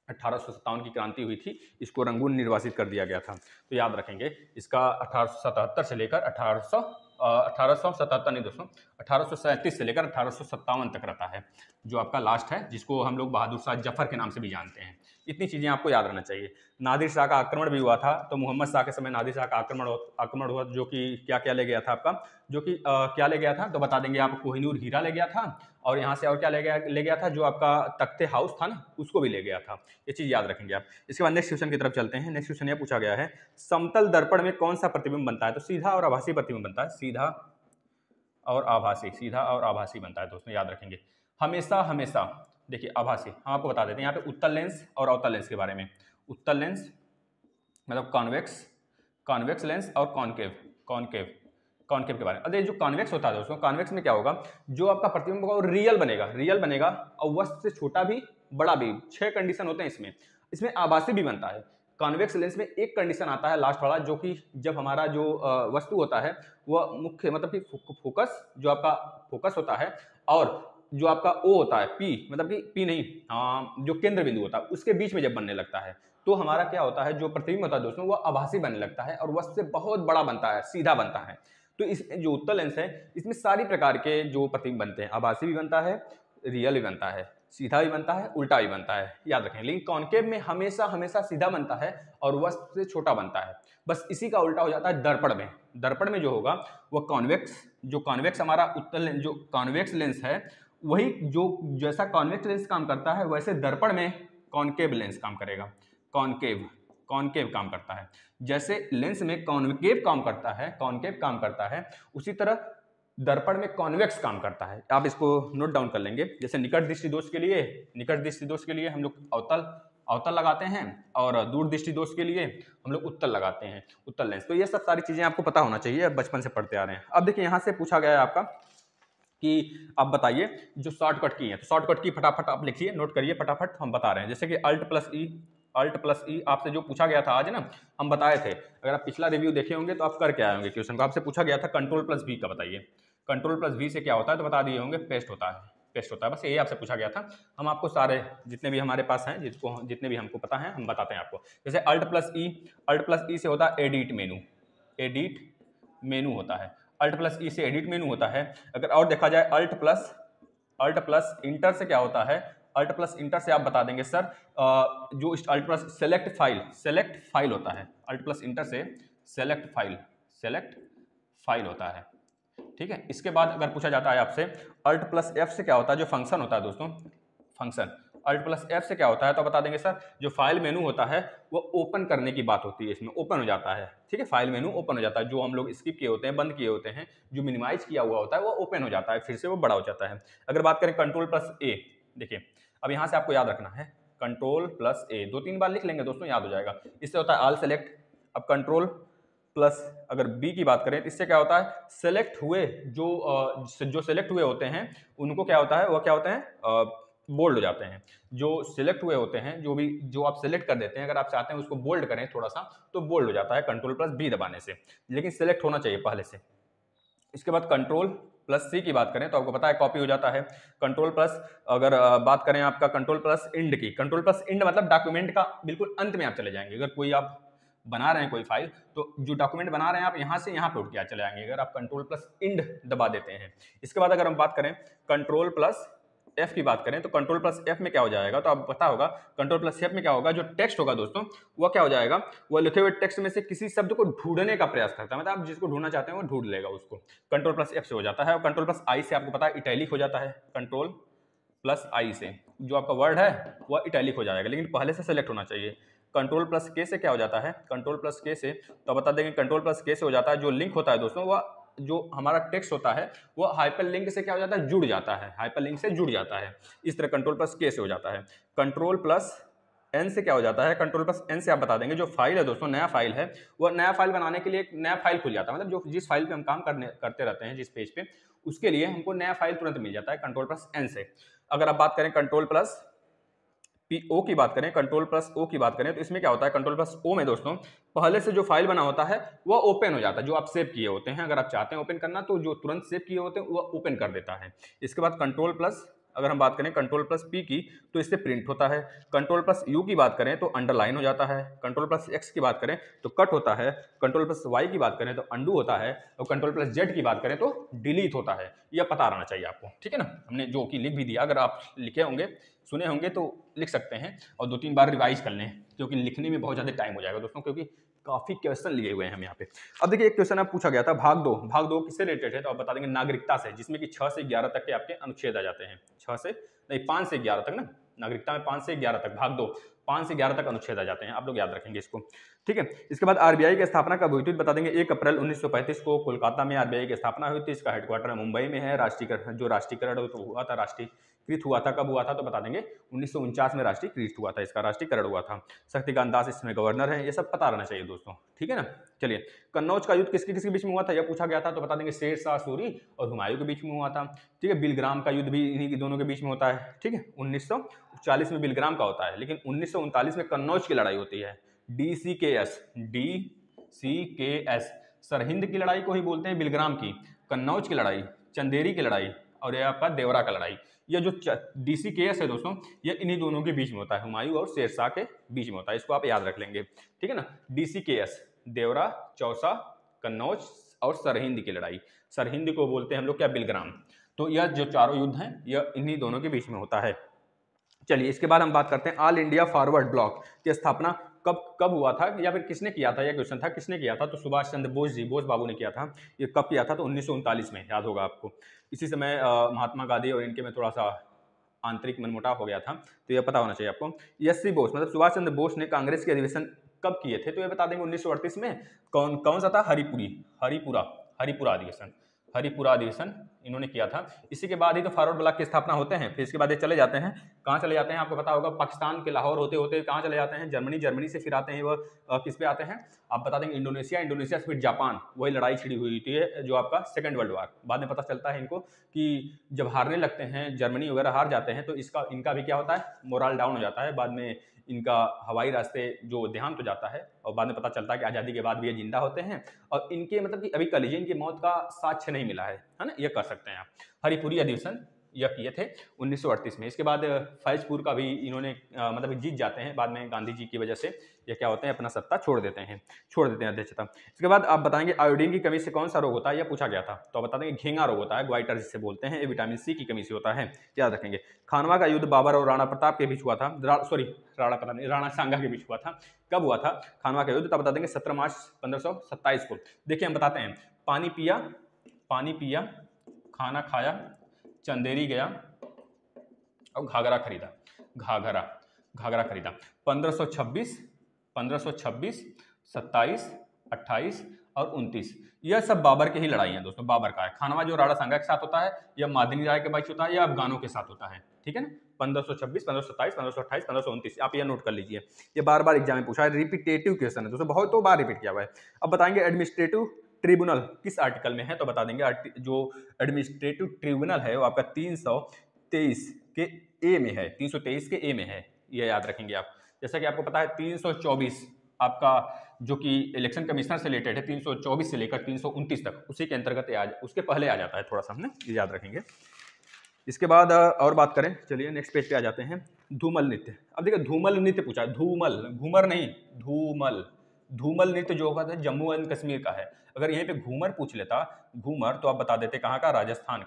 [SPEAKER 1] 1857 की क्रांति हुई थी, इसको रंगून निर्वासित कर दिया गया था। तो याद रखेंगे इसका 1877 से लेकर 1877 नहीं दोस्तों, 1837 से लेकर 1857 तक रहता है, जो आपका लास्ट है, जिसको हम लोग बहादुर शाह जफर के नाम से भी जानते हैं। इतनी चीज़ें आपको याद रहना चाहिए। नादिर शाह का आक्रमण भी हुआ था, तो मोहम्मद शाह के समय नादिर शाह का आक्रमण हुआ, जो कि क्या क्या ले गया था आपका, जो कि क्या ले गया था तो बता देंगे आप, कोहिनूर हीरा ले गया था, और यहाँ से और क्या ले गया था, जो आपका तख्ते हाउस था ना उसको भी ले गया था। ये चीज़ याद रखेंगे आप। इसके बाद नेक्स्ट क्वेश्चन की तरफ चलते हैं। नेक्स्ट क्वेश्चन यह पूछा गया है, समतल दर्पण में कौन सा प्रतिबिंब बनता है? तो सीधा और आभासी प्रतिबिंब बनता है, सीधा और आभासी बनता है दोस्तों, याद रखेंगे हमेशा हमेशा। देखिए आभासी हम आपको बता देते हैं यहाँ पे उत्तल लेंस और अवतल लेंस के बारे में। उत्तल लेंस मतलब कॉन्वेक्स लेंस, और कॉनकेव के बारे में। अरे जो कॉन्वेक्स होता है दोस्तों, कॉन्वेक्स में क्या होगा, जो आपका प्रतिबिंब होगा वो रियल बनेगा और वस्तु से छोटा भी बड़ा भी, 6 कंडीशन होते हैं इसमें आभासी भी बनता है। कॉन्वेक्स लेंस में एक कंडीशन आता है लास्ट वाला, जो कि जब हमारा जो वस्तु होता है वह मुख्य मतलब कि फोकस, जो आपका फोकस होता है, और जो आपका ओ होता है पी, मतलब कि पी नहीं, जो केंद्र बिंदु होता है उसके बीच में जब बनने लगता है, तो हमारा क्या होता है, जो प्रतिबिंब होता है दोस्तों वो आभासी बनने लगता है और वस्तु से बहुत बड़ा बनता है, सीधा बनता है। तो इसमें जो उत्तल लेंस है इसमें सारी प्रकार के जो प्रतिबिंब बनते हैं, आभासी भी बनता है, रियल भी बनता है, सीधा भी बनता है, उल्टा भी बनता है, याद रखें। लेकिन कॉनकेव में हमेशा हमेशा सीधा बनता है और वस्तु से छोटा बनता है। बस इसी का उल्टा हो जाता है दर्पण में जो होगा वह कॉन्वेक्स हमारा उत्तल जो कॉन्वेक्स लेंस है, वही जो जैसा कॉन्वेक्स लेंस काम करता है वैसे दर्पण में कॉनकेव लेंस काम करेगा। कॉनकेव काम करता है, जैसे लेंस में कॉन्केव काम करता है उसी तरह दर्पण में कॉन्वेक्स काम करता है। आप इसको नोट डाउन कर लेंगे। जैसे निकट दृष्टि दोष के लिए हम लोग अवतल लगाते हैं, और दूर दृष्टि दोष के लिए हम लोग उत्तल लगाते हैं, उत्तल लेंस। तो ये सब सारी चीजें आपको पता होना चाहिए, बचपन से पढ़ते आ रहे हैं। अब देखिए यहाँ से पूछा गया है आपका कि आप बताइए जो शॉर्टकट की है, तो शॉर्टकट की फटाफट आप लिखिए, नोट करिए फटाफट, हम बता रहे हैं। जैसे कि अल्ट प्लस ई आपसे जो पूछा गया था आज ना, हम बताए थे। अगर आप पिछला रिव्यू देखे होंगे तो आप करके आए होंगे क्वेश्चन को। आपसे पूछा गया था कंट्रोल प्लस वी का बताइए, कंट्रोल प्लस वी से क्या होता है, तो बता दिए होंगे पेस्ट होता है। बस यही आपसे पूछा गया था। हम आपको सारे जितने भी हमारे पास हैं, जितने भी हमको पता है हम बताते हैं आपको। जैसे अल्ट प्लस ई से होता है एडिट मेनू होता है, अल्ट प्लस ई से एडिट मेनू होता है। अगर और देखा जाए अल्ट प्लस इंटर से क्या होता है, अल्ट प्लस इंटर से आप बता देंगे सर जो अल्ट प्लस सेलेक्ट फाइल होता है, अल्ट प्लस इंटर से सेलेक्ट फाइल होता है, ठीक है। इसके बाद अगर पूछा जाता है आपसे अल्ट प्लस एफ से क्या होता है, जो फंक्शन होता है दोस्तों, फंक्शन अल्ट प्लस एफ से क्या होता है, तो बता देंगे सर जो फाइल मेनू होता है वो ओपन करने की बात होती है, इसमें ओपन हो जाता है, ठीक है। फाइल मेनू ओपन हो जाता है, जो हम लोग स्किप किए होते हैं, बंद किए होते हैं, जो मिनिमाइज किया हुआ होता है वो ओपन हो जाता है, फिर से वो बड़ा हो जाता है। अगर बात करें कंट्रोल प्लस ए, देखिए अब यहाँ से आपको याद रखना है कंट्रोल प्लस ए, 2-3 बार लिख लेंगे दोस्तों, याद हो जाएगा। इससे होता है ऑल सेलेक्ट। अब कंट्रोल प्लस अगर बी की बात करें तो इससे क्या होता है, सेलेक्ट हुए जो सेलेक्ट हुए होते हैं उनको क्या होता है, वो क्या होते हैं, बोल्ड हो जाते हैं। जो सिलेक्ट हुए होते हैं, जो आप सिलेक्ट कर देते हैं, अगर आप चाहते हैं उसको बोल्ड करें थोड़ा सा, तो बोल्ड हो जाता है कंट्रोल प्लस बी दबाने से, लेकिन सिलेक्ट होना चाहिए पहले से। इसके बाद कंट्रोल प्लस सी की बात करें तो आपको पता है कॉपी हो जाता है। कंट्रोल प्लस अगर बात करें आपका कंट्रोल प्लस इंड की, कंट्रोल प्लस इंड मतलब डॉक्यूमेंट का बिल्कुल अंत में आप चले जाएंगे। अगर कोई आप बना रहे हैं कोई फाइल, तो जो डॉक्यूमेंट बना रहे हैं आप यहाँ से यहाँ पे उठ के चले जाएंगे अगर आप कंट्रोल प्लस इंड दबा देते हैं। इसके बाद अगर हम बात करें कंट्रोल प्लस एफ की बात करें तो कंट्रोल प्लस एफ में क्या हो जाएगा, तो आप पता होगा कंट्रोल प्लस एफ में क्या होगा, जो टेक्स्ट होगा दोस्तों वह क्या हो जाएगा, वह लिखे हुए टेक्स्ट में से किसी शब्द को ढूंढने का प्रयास करता है, मतलब आप जिसको ढूंढना चाहते हैं वो ढूंढ लेगा उसको, कंट्रोल प्लस एफ से हो जाता है। और कंट्रोल प्लस आई से आपको पता है इटैलिक हो जाता है, कंट्रोल प्लस आई से जो आपका वर्ड है वह इटैलिक हो जाएगा, लेकिन पहले से सेलेक्ट होना चाहिए। कंट्रोल प्लस के से क्या हो जाता है, कंट्रोल प्लस के से तो बता देंगे कंट्रोल प्लस के से हो जाता है जो लिंक होता है दोस्तों, वह जो हमारा टेक्स्ट होता है वो हाइपरलिंक से क्या हो जाता है, जुड़ जाता है, हाइपरलिंक से जुड़ जाता है। इस तरह कंट्रोल प्लस के से हो जाता है। कंट्रोल प्लस एन से क्या हो जाता है, कंट्रोल प्लस एन से आप बता देंगे जो फाइल है दोस्तों, नया फाइल है, वो नया फाइल बनाने के लिए एक नया फाइल खुल जाता है, मतलब जो जिस फाइल पे हम काम करते रहते हैं जिस पेज पे, उसके लिए हमको नया फाइल तुरंत मिल जाता है कंट्रोल प्लस एन से। अगर आप बात करें कंट्रोल प्लस ओ की बात करें, कंट्रोल प्लस ओ की बात करें तो इसमें क्या होता है, कंट्रोल प्लस ओ में दोस्तों पहले से जो फाइल बना होता है वह ओपन हो जाता है, जो आप सेव किए होते हैं, अगर आप चाहते हैं ओपन करना तो जो तुरंत सेव किए होते हैं वह ओपन कर देता है। इसके बाद कंट्रोल प्लस अगर हम बात करें कंट्रोल प्लस पी की तो इससे प्रिंट होता है, कंट्रोल प्लस यू की बात करें तो अंडरलाइन हो जाता है, कंट्रोल प्लस एक्स की बात करें तो कट होता है, कंट्रोल प्लस वाई की बात करें तो अंडू होता है, और कंट्रोल प्लस जेड की बात करें तो डिलीट होता है। यह पता रहना चाहिए आपको, ठीक है ना। हमने जो कि लिख भी दिया, अगर आप लिखे होंगे सुने होंगे तो लिख सकते हैं और 2-3 बार रिवाइज कर लें, क्योंकि लिखने में बहुत ज़्यादा टाइम हो जाएगा दोस्तों, क्योंकि काफी क्वेश्चन लिए हुए हैं हम यहाँ पे। अब देखिए एक क्वेश्चन आप पूछा गया था भाग दो किससे रिलेटेड है, तो आप बता देंगे नागरिकता से, जिसमें कि 6 से 11 तक के आपके अनुच्छेद आ जाते हैं, 6 से नहीं 5 से 11 तक ना, नागरिकता में 5 से 11 तक, भाग 2 5 से 11 तक अनुच्छेद आ जाते हैं, आप लोग याद रखेंगे इसको, ठीक है। इसके बाद आरबीआई की स्थापना कब हुई थी, बता देंगे 1 अप्रैल 1935 को कोलकाता में आरबीआई की स्थापना हुई थी। इसका हेडक्वार्टर मुंबई में है। राष्ट्रीयकरण हुआ था, राष्ट्रीयकृत हुआ था, कब हुआ था तो बता देंगे 1949 में राष्ट्रीयकृत हुआ था, इसका राष्ट्रीयकरण हुआ था। शक्तिकांत दास इसमें गवर्नर है, ये सब पता रहना चाहिए दोस्तों, ठीक है ना। चलिए, कन्नौज का युद्ध किसके किसके बीच में हुआ था, यह पूछा गया था, तो बता देंगे शेर शाह सूरी और हुमायूं के बीच में हुआ था, ठीक है। बिलग्राम का युद्ध भी इन्हीं दोनों के बीच में होता है, ठीक है। 1940 में बिलग्राम का होता है, लेकिन 1939 में कन्नौज की लड़ाई होती है, DCKS सरहिंद की लड़ाई को ही बोलते हैं बिलग्राम की, कन्नौज की लड़ाई, चंदेरी की लड़ाई और ये आपका देवरा का लड़ाई। ये जो DCKS है दोस्तों, ये इन्हीं दोनों के बीच में होता है, हुमायूं और शेरशाह के बीच में होता है, इसको आप याद रख लेंगे, ठीक है ना। DCKS देवरा, चौसा, कन्नौज और सरहिंद की लड़ाई, सरहिंद को बोलते हैं हम लोग क्या, बिलग्राम। तो यह जो चारों युद्ध हैं यह इन्हीं दोनों के बीच में होता है। चलिए, इसके बाद हम बात करते हैं ऑल इंडिया फॉरवर्ड ब्लॉक की स्थापना कब हुआ था, या फिर किसने किया था, यह क्वेश्चन था किसने किया था, तो सुभाष चंद्र बोस जी, बोस बाबू ने किया था। ये कब किया था, तो 1939 में, याद होगा आपको। इसी समय महात्मा गांधी और इनके में थोड़ा सा आंतरिक मनमुटाव हो गया था, तो यह पता होना चाहिए आपको। एस.सी. बोस मतलब सुभाष चंद्र बोस ने कांग्रेस के अधिवेशन कब किए थे, तो ये बता देंगे 1938 में। कौन सा था, हरिपुरा अधिवेशन इन्होंने किया था। इसी के बाद ही तो फॉरवर्ड ब्लॉक की स्थापना होते हैं। फिर इसके बाद ये चले जाते हैं, कहाँ चले जाते हैं आपको पता होगा, पाकिस्तान के लाहौर होते होते कहाँ चले जाते हैं, जर्मनी से फिर आते हैं वो किस पे आते हैं, आप बता देंगे इंडोनेशिया से फिर जापान। वही लड़ाई छिड़ी हुई थी जो आपका सेकेंड वर्ल्ड वार। बाद में पता चलता है इनको कि जब हारने लगते हैं, जर्मनी वगैरह हार जाते हैं, तो इनका भी क्या होता है, मोरल डाउन हो जाता है। बाद में इनका हवाई रास्ते जो देहांत हो जाता है, और बाद में पता चलता है कि आज़ादी के बाद भी ये जिंदा होते हैं, और इनके मतलब कि अभी कल ही इनकी मौत का साक्ष्य नहीं मिला है ना, ये कर सकते हैं आप। हरिपुरी अधिवेशन यह किए थे 1938 में। इसके बाद फैजपुर का भी इन्होंने मतलब जीत जाते हैं, बाद में गांधी जी की वजह से ये क्या होते हैं, अपना सत्ता छोड़ देते हैं अध्यक्षता। इसके बाद आप बताएंगे आयोडीन की कमी से कौन सा रोग होता है, यह पूछा गया था, तो बता देंगे घेंगा रोग होता है, ग्वाइटर जिसे बोलते हैं, ये विटामिन सी की कमी से होता है, याद रखेंगे। खानवा का युद्ध बाबर और राणा प्रताप के बीच हुआ था, राणा सांगा के बीच हुआ था। कब हुआ था खानवा का युद्ध, तब बता देंगे 17 मार्च 1527 को। देखिए हम बताते हैं, पानी पिया, खाना खाया, चंदेरी गया और घाघरा खरीदा। 1526, 27, 28 और 29, यह सब बाबर के ही लड़ाई है दोस्तों, बाबर का है। खानवा जो राणा सांगा के साथ होता है, या मादनी राय के बीच होता है, या अफगानों के साथ होता है, ठीक है ना। 1526, 1527, 1528, 1529, आप यह नोट कर लीजिए, ये बार बार एग्जाम में पूछा है, रिपीटेटिव क्वेश्चन है दोस्तों, बहुत तो बार रिपीट किया हुआ है। अब बताएंगे एडमिनिस्ट्रेटिव ट्रिब्यूनल किस आर्टिकल में है, तो बता देंगे जो एडमिनिस्ट्रेटिव ट्रिब्यूनल है वो आपका 323 के ए में है, 323 के ए में है, ये याद रखेंगे आप। जैसा कि आपको पता है 324 आपका जो कि इलेक्शन कमिश्नर से रिलेटेड है, 324 से लेकर 329 तक उसी के अंतर्गत उसके पहले आ जाता है, थोड़ा सा हमने याद रखेंगे। इसके बाद और बात करें, चलिए नेक्स्ट पेज पे आ जाते हैं, धूमल नृत्य। अब देखिए धूमल नृत्य पूछा है, घूमर नहीं, धूमल नृत्य जो होगा जम्मू एंड कश्मीर का है। अगर यहीं पे घूमर पूछ लेता, घूमर, तो आप बता देते कहाँ का, राजस्थान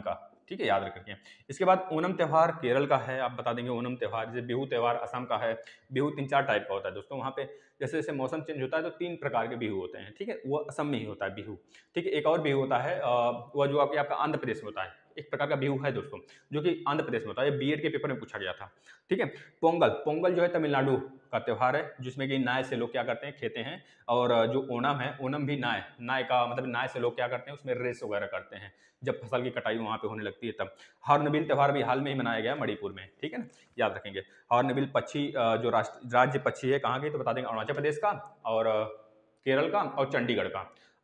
[SPEAKER 1] का, ठीक है, याद रखिए। इसके बाद ओणम त्यौहार केरल का है, आप बता देंगे ओणम त्यौहार। जैसे बिहू त्यौहार असम का है। बिहू 3-4 टाइप का होता है दोस्तों, वहाँ पे जैसे जैसे मौसम चेंज होता है तो 3 प्रकार के बिहू होते हैं, ठीक है, वो असम में ही होता है बिहू, ठीक है। एक और बिहू होता है वह जो आपका आंध्र प्रदेश में होता है, एक प्रकार का बिहू है दोस्तों, जो कि आंध्र प्रदेश में होता है, बीएड के पेपर में पूछा गया था, ठीक है। पोंगल जो है तमिलनाडु का त्यौहार है, जिसमें कि नाय से लोग क्या करते हैं, खेते हैं। और जो ओणम है, ओणम भी नाय का मतलब नाय से लोग क्या करते हैं, उसमें रेस वगैरह करते हैं, जब फसल की कटाई वहाँ पे होने लगती है तब। हॉर्नबिल त्यौहार भी हाल में ही मनाया गया मणिपुर में, ठीक है ना, याद रखेंगे। हॉर्नबिल पक्षी जो राज्य पक्षी है कहाँ की, तो बता देंगे अरुणाचल प्रदेश का और केरल का और चंडीगढ़ का।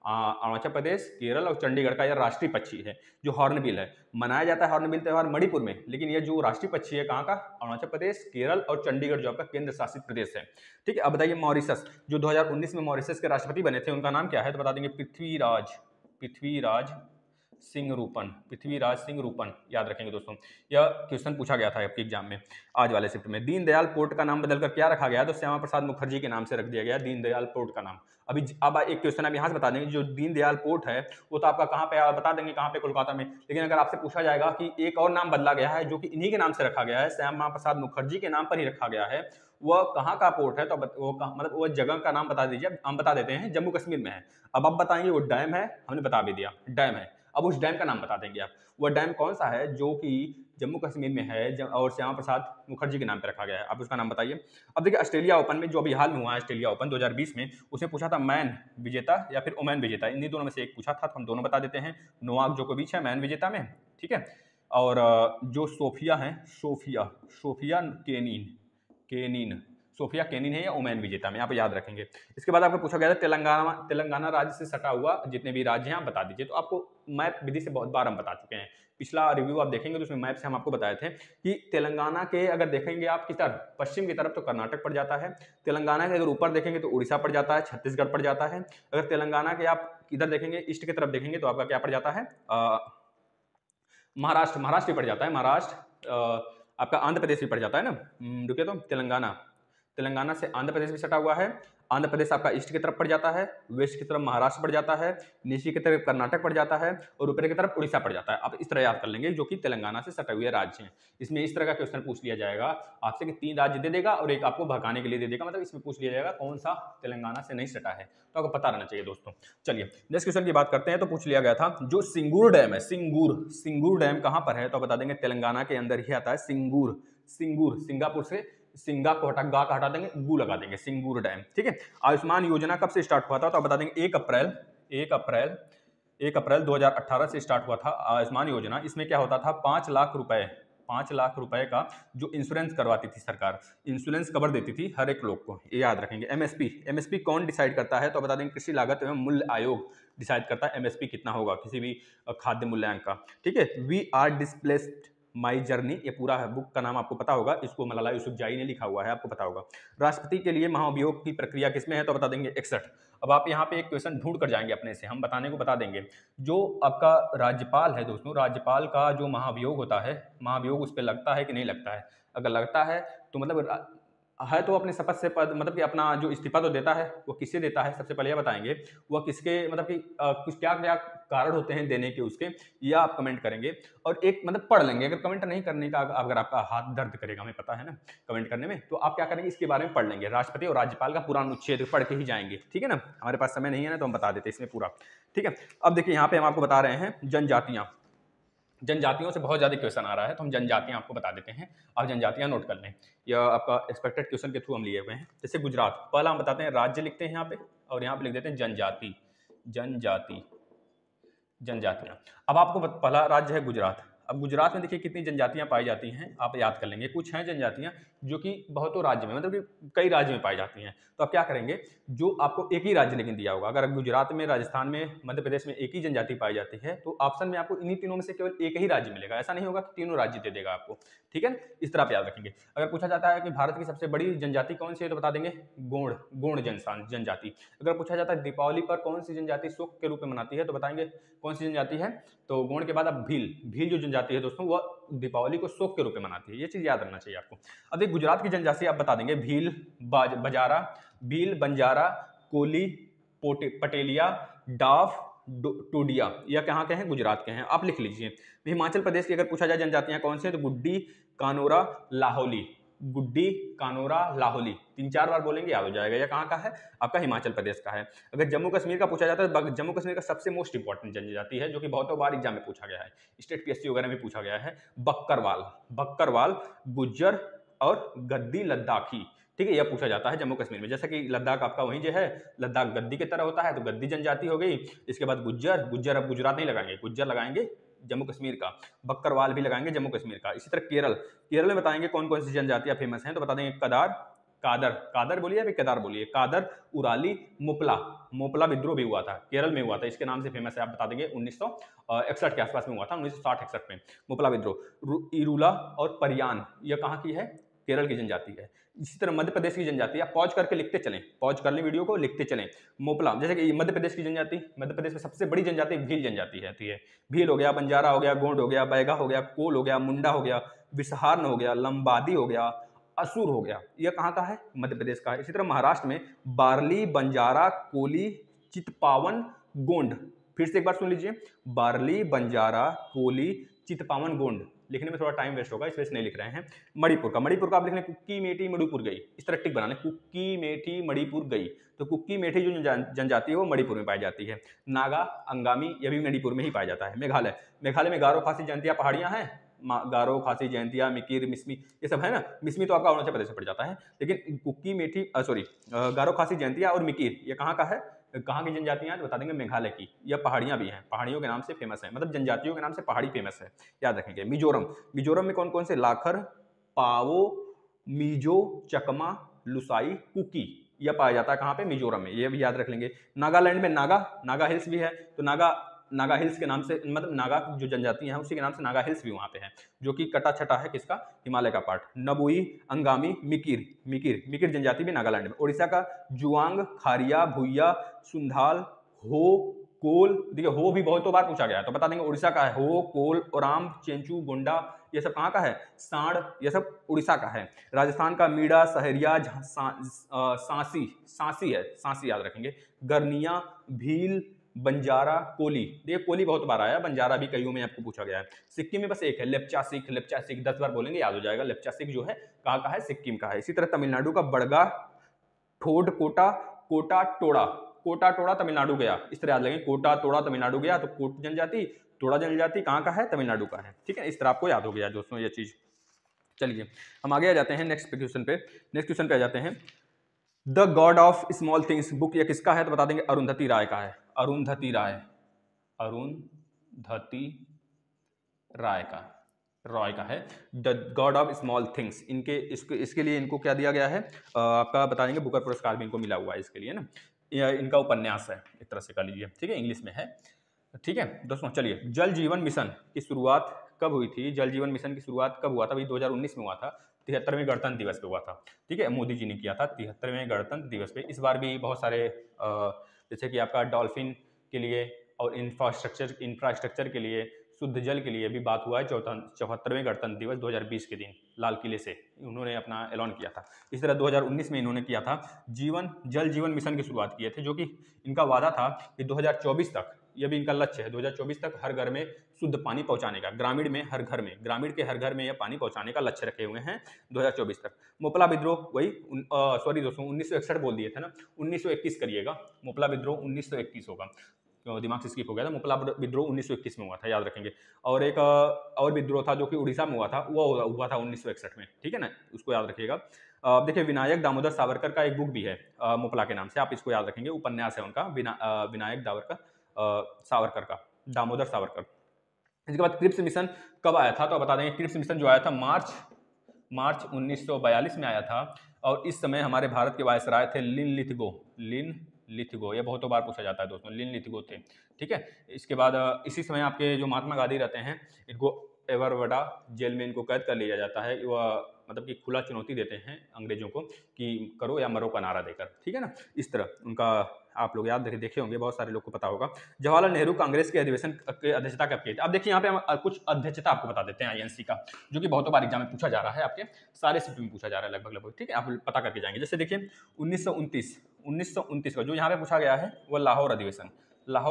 [SPEAKER 1] अरुणाचल प्रदेश, केरल और चंडीगढ़ का यह राष्ट्रीय पक्षी है जो हॉर्नबिल है। मनाया जाता है हॉर्नबिल त्यौहार मणिपुर में, लेकिन यह जो राष्ट्रीय पक्षी है कहाँ का, अरुणाचल प्रदेश, केरल और चंडीगढ़ जो आपका केंद्र शासित प्रदेश है, ठीक है। अब बताइए मॉरिशस, जो 2019 में मॉरिशस के राष्ट्रपति बने थे, उनका नाम क्या है, तो बता देंगे पृथ्वीराज सिंह रूपन, पृथ्वीराज सिंह रूपन, याद रखेंगे दोस्तों। यह क्वेश्चन पूछा गया था आपके एग्जाम में आज वाले शिफ्ट में। दीनदयाल पोर्ट का नाम बदलकर क्या रखा गया? तो श्यामा प्रसाद मुखर्जी के नाम से रख दिया गया दीनदयाल पोर्ट का नाम। अभी अब एक क्वेश्चन आप यहाँ से बता देंगे, जो दीनदयाल पोर्ट है वो तो आपका कहाँ पे बता देंगे, कहाँ पे, कोलकाता में। लेकिन अगर आपसे पूछा जाएगा कि एक और नाम बदला गया है जो कि इन्हीं के नाम से रखा गया है, श्यामा प्रसाद मुखर्जी के नाम पर ही रखा गया है, वह कहाँ का पोर्ट है, तो वो मतलब वो जगह का नाम बता दीजिए। हम बता देते हैं जम्मू कश्मीर में है। अब आप बताएंगे वो डैम है, हमने बता भी दिया डैम है। अब उस डैम का नाम बता देंगे आप, वह डैम कौन सा है जो कि जम्मू कश्मीर में है और श्यामा प्रसाद मुखर्जी के नाम पे रखा गया है, आप उसका नाम बताइए। अब देखिए ऑस्ट्रेलिया ओपन में जो अभी हाल में हुआ है, ऑस्ट्रेलिया ओपन 2020 में, उसमें पूछा था मैन विजेता या फिर ओमैन विजेता, इन्हीं दोनों में से एक पूछा था, तो हम दोनों बता देते हैं। नोवाक जोकोविच है मैन विजेता में, ठीक है। और जो सोफिया है, सोफिया केनिन सोफिया केनिन है या ओमैन विजेता में, आप याद रखेंगे। इसके बाद आपको पूछा गया था तेलंगाना राज्य से सटा हुआ जितने भी राज्य हैं आप बता दीजिए। तो आपको मैप विधि से बहुत बार हम बता चुके हैं, पिछला रिव्यू आप देखेंगे तो उसमें मैप से हम आपको बताए थे कि तेलंगाना के अगर देखेंगे आप किस तरफ, पश्चिम की तरफ, तो कर्नाटक पड़ जाता है। तेलंगाना के अगर ऊपर देखेंगे तो उड़ीसा पड़ जाता है, छत्तीसगढ़ पड़ जाता है। अगर तेलंगाना के आप इधर देखेंगे, ईस्ट की तरफ देखेंगे, तो आपका क्या पड़ जाता है, महाराष्ट्र पड़ जाता है। महाराष्ट्र आपका आंध्र प्रदेश भी पड़ जाता है ना। रुके तो तेलंगाना से आंध्र प्रदेश भी सटा हुआ है। आंध्र प्रदेश आपका ईस्ट की तरफ पड़ जाता है, वेस्ट की तरफ महाराष्ट्र पड़ जाता है, नीचे की तरफ कर्नाटक पड़ जाता है और ऊपर की तरफ उड़ीसा पड़ जाता है। आप इस तरह याद कर लेंगे, जो कि तेलंगाना से सटे हुए राज्य हैं। इसमें इस तरह का क्वेश्चन पूछ लिया जाएगा आपसे कि 3 राज्य दे देगा और एक आपको भगाने के लिए दे देगा, मतलब इसमें पूछ लिया जाएगा कौन सा तेलंगाना से नहीं सटा है, तो आपको पता रहना चाहिए दोस्तों। चलिए नेक्स्ट क्वेश्चन की बात करते हैं। तो पूछ लिया गया था जो सिंगूर डैम है, सिंगूर डैम कहाँ पर है, तो बता देंगे तेलंगाना के अंदर ही आता है। सिंगूर, सिंगापुर से सिंगा को हटा, गा का हटा देंगे, गू लगा देंगे, सिंगूर डैम, ठीक है। आयुष्मान योजना कब से स्टार्ट हुआ था, तो आप बता देंगे 1 अप्रैल 2018 से स्टार्ट हुआ था आयुष्मान योजना। इसमें क्या होता था, 5 लाख रुपए का जो इंश्योरेंस करवाती थी सरकार, इंश्योरेंस कवर देती थी हर एक लोग को, ये याद रखेंगे। एमएसपी कौन डिसाइड करता है, तो बता देंगे कृषि लागत एवं मूल्य आयोग डिसाइड करता है एमएसपी कितना होगा किसी भी खाद्य मूल्यांक का, ठीक है। We are displaced my journey, ये पूरा है, बुक का नाम आपको पता होगा, इसको मलाला यूसुफजाई ने लिखा हुआ है, आपको पता होगा। राष्ट्रपति के लिए महाभियोग की प्रक्रिया किसमें है, तो बता देंगे 61। अब आप यहाँ पे एक क्वेश्चन ढूंढ कर जाएंगे अपने से, हम बताने को बता देंगे। जो आपका राज्यपाल है दोस्तों, राज्यपाल का जो महाभियोग होता है, महाभियोग उस पर लगता है कि नहीं लगता है? अगर लगता है तो मतलब है तो अपने शपथ से पद, मतलब कि अपना जो इस्तीफा तो देता है, वो किससे देता है, सबसे पहले यह बताएंगे। वह किसके, मतलब कि कुछ क्या क्या कारण होते हैं देने के उसके, या आप कमेंट करेंगे और एक मतलब पढ़ लेंगे। अगर कमेंट नहीं करने का, अगर आपका हाथ दर्द करेगा, हमें पता है ना कमेंट करने में, तो आप क्या करेंगे, इसके बारे में पढ़ लेंगे। राष्ट्रपति और राज्यपाल का पूरा अनुच्छेद पढ़ के ही जाएंगे, ठीक है ना। हमारे पास समय नहीं है ना, तो हम बता देते इसमें पूरा, ठीक है। अब देखिए यहाँ पे हम आपको बता रहे हैं जनजातियों से बहुत ज्यादा क्वेश्चन आ रहा है, तो हम जनजातियां आपको बता देते हैं। आप जनजातियां नोट कर लें, यह आपका एक्सपेक्टेड क्वेश्चन के थ्रू हम लिए हुए हैं। जैसे गुजरात, पहला हम बताते हैं राज्य लिखते हैं यहाँ पे, और यहाँ पे लिख देते हैं जनजातियां। अब आपको पहला राज्य है गुजरात। अब गुजरात में देखिए कितनी जनजातियां पाई जाती हैं, आप याद कर लेंगे। कुछ हैं जनजातियां जो कि बहुतों राज्य में, मतलब कि कई राज्य में पाई जाती हैं। तो आप क्या करेंगे, जो आपको एक ही राज्य लेकिन दिया होगा, अगर गुजरात में, राजस्थान में, मध्य प्रदेश में एक ही जनजाति पाई जाती है, तो ऑप्शन में आपको इन्हीं तीनों में से केवल एक ही राज्य मिलेगा। ऐसा नहीं होगा कि तीनों राज्य दे देगा आपको, ठीक है। इस तरह आप याद रखेंगे। अगर पूछा जाता है कि भारत की सबसे बड़ी जनजाति कौन सी है, तो बता देंगे गोंड जनजाति। अगर पूछा जाता है दीपावली पर कौन सी जनजाति शोक के रूप में मनाती है, तो बताएंगे कौन सी जनजाति है, तो गोंड के बाद अब भील जो जनजाति है दोस्तों, वह दीपावली को शोक के रूप में मनाती है। ये चीज याद रखना चाहिए आपको। अब एक गुजरात की जनजाति आप बता देंगे भील, बंजारा, कोली, पटेलिया, डाफ, टोडिया, यह कहाँ के हैं, गुजरात के हैं, आप लिख लीजिए। हिमाचल प्रदेश की अगर पूछा जाए जनजातियां कौन सी है, तो गुड्डी, कानोरा, लाहौली, 3-4 बार बोलेंगे याद हो जाएगा। यह कहाँ का है, आपका हिमाचल प्रदेश का है। अगर जम्मू कश्मीर का पूछा जाता है, तो जम्मू कश्मीर का सबसे मोस्ट इंपॉर्टेंट जनजाति है, जो कि बहुतों बार एग्जाम में पूछा गया है, स्टेट पीएससी वगैरह में पूछा गया है, बक्करवाल, गुज्जर और गद्दी लद्दाखी, ठीक है। यह पूछा जाता है जम्मू कश्मीर में। जैसा कि लद्दाख आपका वहीं जो है, लद्दाख गद्दी की तरह होता है, तो गद्दी जनजाति हो गई। इसके बाद गुज्जर अब गुजरात नहीं लगाएंगे, गुज्जर लगाएंगे जम्मू कश्मीर का, बक्करवाल भी लगाएंगे जम्मू कश्मीर का। इसी तरह केरल में बताएंगे कौन कौन सी जनजातियां फेमस हैं, तो बता देंगे कादर बोलिए, अभी केदार बोलिए, कादर, उराली, मोपला विद्रोह भी हुआ था, केरल में हुआ था, इसके नाम से फेमस है। आप बता देंगे 1961 के आसपास में हुआ था, 1960-61 में मोपला विद्रोह। इरूला और परियान, यह कहाँ की है, केरल की जनजाति है। इसी तरह मध्य प्रदेश की जनजाति, आप पॉज करके लिखते चलें, पॉज कर लें वीडियो को, लिखते चलें। मोपला, जैसे कि मध्य प्रदेश की जनजाति, मध्य प्रदेश में सबसे बड़ी जनजाति भील जनजाति आती है। भील हो गया, बंजारा हो गया, गोंड हो गया, बैगा हो गया, कोल हो गया, मुंडा हो गया, विसहारन हो गया, लंबादी हो गया, असुर हो गया। यह कहाँ का है? मध्य प्रदेश का है। इसी तरह महाराष्ट्र में बार्ली, बंजारा, कोली, चितपावन, गोंड। फिर से एक बार सुन लीजिए, बार्ली, बंजारा, कोली, चितपावन, गोंड। लिखने में थोड़ा टाइम वेस्ट होगा, इस वजह से नहीं लिख रहे हैं। मणिपुर का आप लिख लें कुक्की मेठी मणिपुर गई, इस तरह टिक बना लें, कुक्की मेठी मणिपुर गई। तो कुक्की मेठी जो जनजाति है वो मणिपुर में पाई जाती है। नागा, अंगामी, यह भी मणिपुर में ही पाया जाता है। मेघालय में गारो, खासी, जयंतिया पहाड़ियां हैं। गारो, खासी, जयंतिया, मिकिर, मिसमी, ये सब है ना। मिसमी तो आपका अरुणाचल प्रदेश में पड़ जाता है, लेकिन कुक्की मेठी गारो, खासी, जयंतिया और मिकिर ये कहाँ का है, कहाँ की जनजातियां तो बता देंगे मेघालय की। यह पहाड़ियां भी हैं, पहाड़ियों के नाम से फेमस है, मतलब जनजातियों के नाम से पहाड़ी फेमस है, याद रखेंगे। मिजोरम में कौन कौन से? लाखर, पावो, मिजो, चकमा, लुसाई, कुकी, यह पाया जाता है कहाँ पे? मिजोरम में, ये भी याद रख लेंगे। नागालैंड में नागा हिल्स भी है, तो नागा हिल्स के नाम से, मतलब नागा जो जनजाति है उसी के नाम से नागा हिल्स भी वहाँ पे है, जो कि कटा छटा है किसका? हिमालय का पार्ट। नबुई, अंगामी, मिकिर जनजाति भी नागालैंड में। उड़ीसा का जुआंग, खारिया, भुइया, सुंधाल, हो, कोल, देखिए हो भी बहुत बार पूछा गया है, तो बता देंगे उड़ीसा का है। हो, कोल, ओराम, चेंचू, गोंडा, ये सब कहाँ का है? सांड, ये सब उड़ीसा का है। राजस्थान का मीड़ा, सहरिया, सांसी है, सांसी याद रखेंगे। गर्निया, भील, बंजारा, कोली, देखिए कोली बहुत बार आया, बंजारा भी कईयों में आपको पूछा गया है। सिक्किम में बस एक है, लेप्चा सिख, 10 बार बोलेंगे याद हो जाएगा। लेप्चा सिख जो है कहाँ का है? सिक्किम का है। इसी तरह तमिलनाडु का बड़गा, ठोड, कोटा टोड़ा तमिलनाडु गया, इस तरह याद लगेंगे। कोटा टोड़ा तमिलनाडु गया, तो कोट जनजाति, टोड़ा जनजाति कहाँ का है? तमिलनाडु का है, ठीक है। इस तरह आपको याद हो गया दोस्तों ये चीज। चलिए हम आगे आ जाते हैं नेक्स्ट क्वेश्चन पे आ जाते हैं। The God of small things book ये किसका है? तो बता देंगे अरुंधति राय का है। अरुंधति राय का है। The God of small things, इसके लिए इनको क्या दिया गया है? आपका बता देंगे बुकर पुरस्कार भी इनको मिला हुआ है इसके लिए ना। इनका उपन्यास है, एक तरह से कर लीजिए, ठीक है, इंग्लिश में है, ठीक है दोस्तों। चलिए, जल जीवन मिशन की शुरुआत कब हुई थी? जल जीवन मिशन की शुरुआत कब हुआ था? भाई 2019 में हुआ था, 73वें गणतंत्र दिवस पे हुआ था, ठीक है। मोदी जी ने किया था 73वें गणतंत्र दिवस पे। इस बार भी बहुत सारे जैसे कि आपका डॉल्फिन के लिए और इंफ्रास्ट्रक्चर के लिए, शुद्ध जल के लिए भी बात हुआ है। 74वें गणतंत्र दिवस 2020 के दिन लाल किले से उन्होंने अपना ऐलान किया था। इस तरह 2019 में इन्होंने किया था जल जीवन मिशन की शुरुआत किए थे, जो कि इनका वादा था कि 2024 तक, यह भी इनका लक्ष्य है, 2024 तक हर घर में शुद्ध पानी पहुंचाने का, ग्रामीण के हर घर में यह पानी पहुंचाने का लक्ष्य रखे हुए हैं 2024 तक। मोपला विद्रोह वही सॉरी दोस्तों 1961 बोल दिए थे ना, 1921 करिएगा। मोपला विद्रोह 1921 होगा, दिमाग से स्किप हो गया था। मोपला विद्रोह 1921 में हुआ था, याद रखेंगे। और एक और विद्रोह था जो कि उड़ीसा में हुआ था, वो हुआ था 1961 में, ठीक है ना, उसको याद रखिएगा। देखिए विनायक दामोदर सावरकर का एक बुक भी है मोपला के नाम से, आप इसको याद रखेंगे, उपन्यास है उनका, विनायक दामोदर सावरकर। इसके बाद क्रिप्स मिशन कब आया था? तो बता देंगे क्रिप्स मिशन जो आया था मार्च 1942 में आया था, और इस समय हमारे भारत के वायसराय थे लिन लिथगो, ये बहुत बार पूछा जाता है दोस्तों, लिन लिथगो थे, ठीक है। इसके बाद इसी समय आपके जो महात्मा गांधी रहते हैं, इनको एवरवडा जेल में इनको कैद कर लिया जाता है। वह मतलब कि खुला चुनौती देते हैं अंग्रेजों को कि करो या मरो का नारा देकर, ठीक है ना। इस तरह उनका आप लोग याद देखे होंगे, बहुत सारे लोग को पता होगा। जवाहरलाल नेहरू कांग्रेस के अधिवेशन की अध्यक्षता कब की थी? अब देखिए यहाँ पे हम कुछ अध्यक्षता आपको बता देते हैं आईएनसी का, जो कि बहुत बार एग्जाम में पूछा जा रहा है, आपके सारे शिफ्ट में पूछा जा रहा है लगभग, ठीक है, आप पता करके जाएंगे। जैसे देखिए 1929 का जो यहाँ पे पूछा गया है वो लाहौर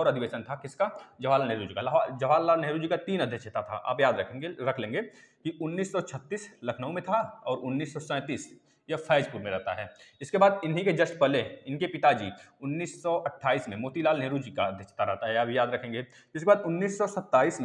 [SPEAKER 1] अधिवेशन था, किसका? जवाहरलाल नेहरू जी का। जवाहरलाल नेहरू जी का 3 अध्यक्षता था, आप याद रख लेंगे कि 1936 लखनऊ में था और 1937 यह फैजपुर में रहता है। इसके बाद इन्हीं के जस्ट पहले इनके पिताजी 1928 में मोतीलाल नेहरू जी का अध्यक्षता रहता है, आप याद रखेंगे। इसके बाद 1927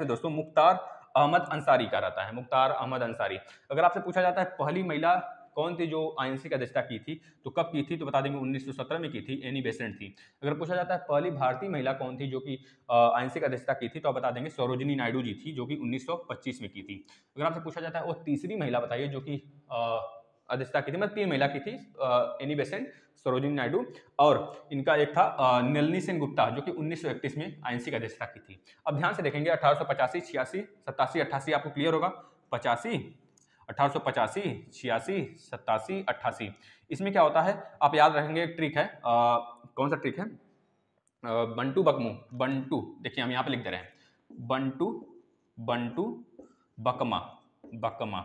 [SPEAKER 1] में दोस्तों मुख्तार अहमद अंसारी का रहता है, मुख्तार अहमद अंसारी। अगर आपसे पूछा जाता है पहली महिला कौन थी जो आईएनसी की अध्यक्षता की थी, तो कब की थी? तो बता देंगे 1917 में की थी, एनी बेसेंट थी। अगर पूछा जाता है पहली भारतीय महिला कौन थी जो कि आईएनसी की अध्यक्षता की थी, तो आप बता देंगे सरोजिनी नायडू जी थी, जो कि 1925 में की थी। अगर आपसे पूछा जाता है वो तीसरी महिला बताइए जो कि अध्यक्षता की थी, मतलब 3 महिला की थी, एनी बेसेंट, सरोजिनी नायडू, और इनका एक था नलिनी सेन गुप्ता, जो कि 1931 में आईएनसी की अध्यक्षता की थी। अब ध्यान से देखेंगे 1885, 86, 87, 88 आपको क्लियर होगा। 85, 1885, 86, 87, 88। इसमें क्या होता है आप याद रखेंगे, एक ट्रिक है, कौन सा ट्रिक है, बंटू बकमू, बंटू, देखिए हम यहाँ पे लिख दे रहे हैं, बंटू, बंटू, बकमा, बकमा,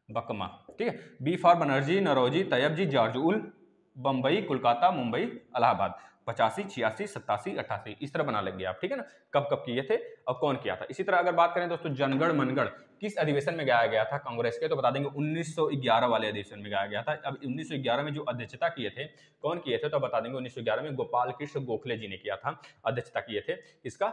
[SPEAKER 1] बकमा, ठीक है। B for Banerjee, Naoroji, Tyabji, George Yule, Bombay, Kolkata, Mumbai, Allahabad, 85, 86, 87, 88, इस तरह बना लेंगे आप, ठीक है ना, कब कब किए थे और कौन किया था। इसी तरह अगर बात करें दोस्तों जनगण मनगढ़ किस अधिवेशन में गाया गया था कांग्रेस के, तो बता देंगे 1911 वाले अधिवेशन में गाया गया था। अब 1911 में जो अध्यक्षता किए थे, कौन किए थे, तो बता देंगे 1911 में गोपाल कृष्ण गोखले जी ने किया था, अध्यक्षता किए थे इसका,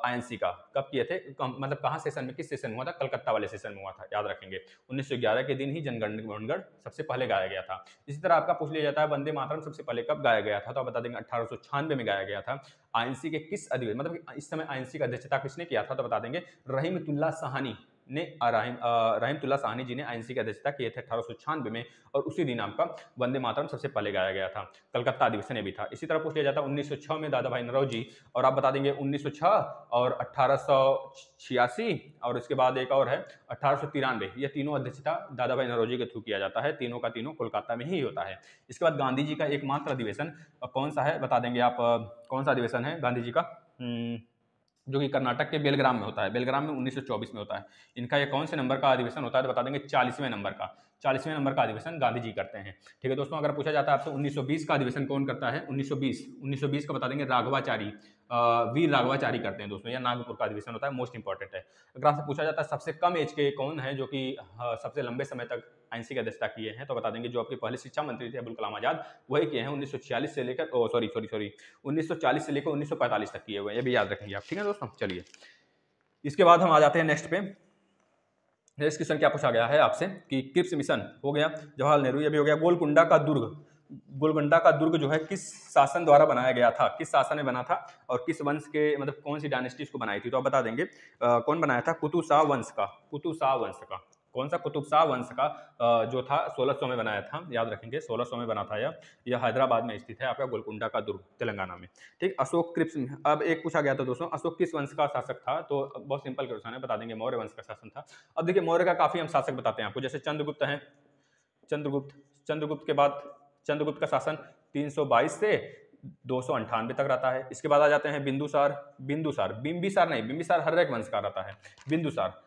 [SPEAKER 1] आईएनसी का। कब किए थे, मतलब कहाँ सेशन में, किस सेशन में हुआ था, कलकत्ता वाले सेशन में हुआ था, याद रखेंगे। 1911 के दिन ही जनगण मनगढ़ सबसे पहले गाया गया था। इसी तरह आपका पूछ लिया जाता है वंदे मातरम सबसे पहले कब गाया गया था, तो आप बता देंगे 1896 में गाया गया था। आईएनसी के किस अधिवेशन, मतलब इस समय आईएनसी का अध्यक्षता किसने किया था, तो बता देंगे रहीमतुल्लाह साहनी ने, रहीमतुल्लाह साहनी जी ने आईएनसी की अध्यक्षता किए थे 1896 में, और उसी दिन आपका वंदे मातरम सबसे पहले गाया गया था। कलकत्ता अधिवेशन में भी था। इसी तरह पूछ लिया जाता है 1906 में दादा भाई नौरोजी, और आप बता देंगे 1906 और 1886, और इसके बाद एक और है 1893। ये तीनों अध्यक्षता दादा भाई नौरोजी के थ्रू किया जाता है, तीनों का तीनों कोलकाता में ही होता है। इसके बाद गांधी जी का एकमात्र अधिवेशन कौन सा है, बता देंगे आप, कौन सा अधिवेशन है गांधी जी का, जो कि कर्नाटक के बेलग्राम में होता है, बेलग्राम में 1924 में होता है। इनका ये कौन से नंबर का अधिवेशन होता है, तो बता देंगे 40वें नंबर का, 40वें नंबर का अधिवेशन गांधी जी करते हैं, ठीक है दोस्तों। अगर पूछा जाता है आपसे 1920 का अधिवेशन कौन करता है, 1920 का बता देंगे राघवाचारी, वीर राघवाचारी करते हैं दोस्तों, यह नागपुर का अधिवेशन होता है, मोस्ट इंपॉर्टेंट है। अगर आपसे पूछा जाता है सबसे कम एज के कौन है जो कि सबसे लंबे समय तक आईएनसी की अध्यक्षता किए हैं, तो बता देंगे जो आपके पहले शिक्षा मंत्री थे अब्दुल कलाम आजाद, वही किए हैं 1946 से लेकर 1940 से लेकर 1945 तक किए हुए हैं, ये भी याद रखेंगे आप, ठीक है दोस्तों। चलिए इसके बाद हम आ जाते हैं नेक्स्ट पे। नेक्स्ट क्वेश्चन क्या पूछा गया है आपसे कि क्रिप्स मिशन हो गया, जवाहरलाल नेहरू, ये भी हो गया। गोलकुंडा का दुर्ग, गोलकुंडा का दुर्ग जो है किस शासन द्वारा बनाया गया था, किस शासन ने बना था, और किस वंश के, मतलब कौन सी डायनेस्टी इसको बनाई थी, तो आप बता देंगे कौन बनाया था, कुतुब शाह वंश का, कुतुब शाह वंश का, कौन सा, कुतुब शाह वंश का जो था 1600 में बनाया था, याद रखेंगे 1600 में बना था यह हैदराबाद में स्थित है आपका गोलकुंडा का दुर्ग, तेलंगाना में, ठीक। अशोक क्रिप्स, अब एक पूछा गया था दोस्तों, अशोक किस वंश का शासक था, तो बहुत सिंपल क्वेश्चन है, बता देंगे मौर्य वंश का शासन था। अब देखिए मौर्य का काफी हम शासक बताते हैं आपको, जैसे चंद्रगुप्त है, चंद्रगुप्त के बाद चंद्रगुप्त का शासन 322 से 298 तक रहता है। इसके बाद आ जाते हैं बिंदुसार, बिंबिसार नहीं, बिंबिसार हर एक वंश का रहता है, बिंदुसार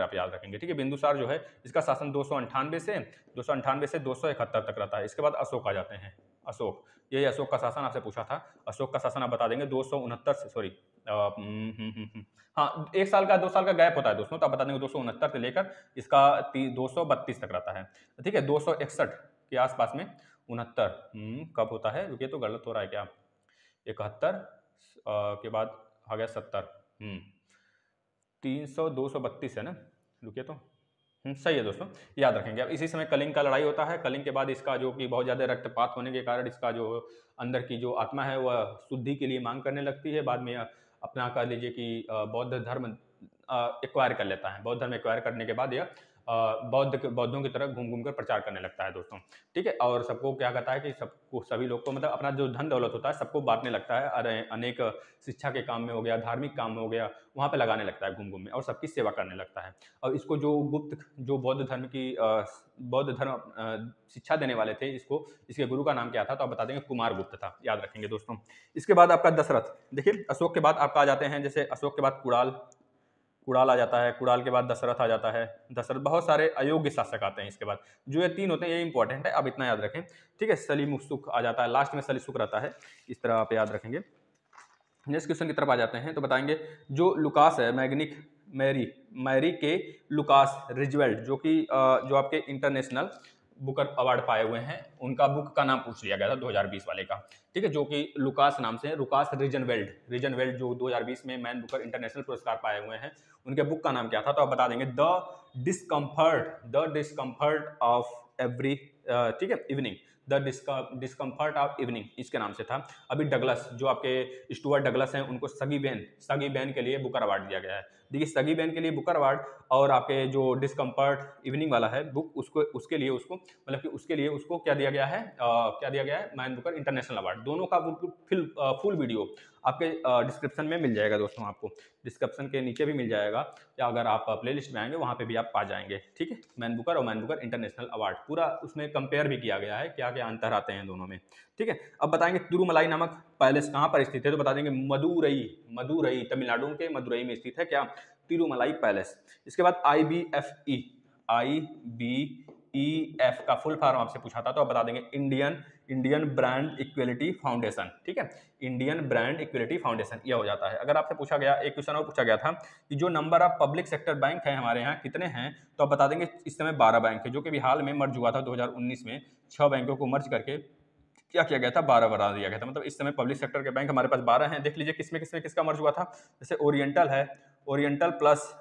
[SPEAKER 1] आप याद रखेंगे, ठीक है। बिंदुसार जो है इसका शासन 298 से 271 तक रहता है। इसके बाद अशोक आ जाते हैं, अशोक, यही अशोक का शासन आपसे पूछा था, अशोक का शासन आप बता देंगे 269 से, सॉरी हाँ 1 साल का 2 साल का गैप होता है दोस्तों, तो आप बता देंगे 269 से लेकर इसका 232 तक रहता है, ठीक है। 261 के आसपास में 69 कब होता है, रुकिए तो गलत हो रहा है क्या, 71 के बाद आ गया 70, 300 232 है ना, रुकिए तो सही है दोस्तों, याद रखेंगे। अब इसी समय कलिंग का लड़ाई होता है, कलिंग के बाद इसका जो कि बहुत ज़्यादा रक्तपात होने के कारण इसका जो अंदर की जो आत्मा है वह शुद्धि के लिए मांग करने लगती है, बाद में अपना कह लीजिए कि बौद्ध धर्म एक्वायर कर लेता है, बौद्ध धर्म एक्वायर करने के बाद यह बौद्धों की तरह घूम घूम कर प्रचार करने लगता है दोस्तों, ठीक है। और सबको क्या कहता है कि सबको, सभी लोग को, मतलब अपना जो धन दौलत होता है सबको बांटने लगता है, अरे अनेक शिक्षा के काम में हो गया, धार्मिक काम में हो गया, वहाँ पे लगाने लगता है घूम घूम में, और सबकी सेवा करने लगता है। और इसको जो गुप्त, जो बौद्ध धर्म की बौद्ध धर्म शिक्षा देने वाले थे, इसके गुरु का नाम क्या था, तो आप बता देंगे कुमारगुप्त था, याद रखेंगे दोस्तों। इसके बाद आपका दशरथ, देखिए अशोक के बाद आपका आ जाते हैं, जैसे अशोक के बाद कुणाल आ जाता है, कुणाल के बाद दशरथ आ जाता है, दशरथ, बहुत सारे अयोग्य शासक आते हैं इसके बाद, जो ये 3 होते हैं ये इंपॉर्टेंट है, आप इतना याद रखें, ठीक है। सलीमुसुक आ जाता है, लास्ट में सलीसुक रहता है, इस तरह आप याद रखेंगे। नेक्स्ट क्वेश्चन की तरफ आ जाते हैं, तो बताएंगे जो लुकास है, मैरी के लुकास रिजवेल्ट, जो कि जो आपके इंटरनेशनल बुकर अवार्ड पाए हुए हैं, उनका बुक का नाम पूछ लिया गया था 2020 वाले का, ठीक है, जो कि लुकास नाम से, लुकास रिजनवेल्ड जो 2020 में मैन बुकर इंटरनेशनल पुरस्कार पाए हुए हैं, उनके बुक का नाम क्या था, तो आप बता देंगे द डिस्कम्फर्ट ऑफ एवरी, ठीक है, evening, the discomfort of evening, इसके नाम से था। अभी डगलस, जो आपके स्टुअर्ट डगलस हैं, उनको सगी बैन के लिए बुकर अवार्ड दिया गया है। देखिए सगी बैन के लिए बुकर अवार्ड, और आपके जो डिस्कम्फर्ट इवनिंग वाला है बुक, उसके लिए उसको क्या दिया गया है, मैन बुकर इंटरनेशनल अवार्ड। दोनों का फुल वीडियो आपके डिस्क्रिप्शन में मिल जाएगा दोस्तों, आपको डिस्क्रिप्शन के नीचे भी मिल जाएगा, या अगर आप प्लेलिस्ट में आएंगे वहाँ पे भी आप पा जाएंगे। ठीक है, मैन बुकर और मैन बुकर इंटरनेशनल अवार्ड पूरा उसमें कंपेयर भी किया गया है, क्या क्या अंतर आते हैं दोनों में। ठीक है, अब बताएंगे तिरुमलाई नामक पैलेस कहाँ पर स्थित है, तो बता देंगे मदुरई, मदुरई तमिलनाडु के मदुरई में स्थित है क्या, तिरुमलाई पैलेस। इसके बाद IBFE, IBEF का फुल फॉर्म आपसे पूछा था तो आप बता देंगे इंडियन ब्रांड इक्वलिटी फाउंडेशन। ठीक है, इंडियन ब्रांड इक्वलिटी फाउंडेशन यह हो जाता है। अगर आपसे पूछा गया, एक क्वेश्चन और पूछा गया था कि जो number of public sector bank है हमारे यहाँ कितने हैं, तो आप बता देंगे इस समय 12 बैंक है, जो कि भी हाल में मर्ज हुआ था 2019 में, 6 बैंकों को मर्ज करके क्या किया गया था, 12 बना दिया गया था। मतलब इस समय पब्लिक सेक्टर के बैंक हमारे पास 12 हैं। देख लीजिए किसमें किसमें किसका मर्ज हुआ था, जैसे ओरिएंटल है, oriental plus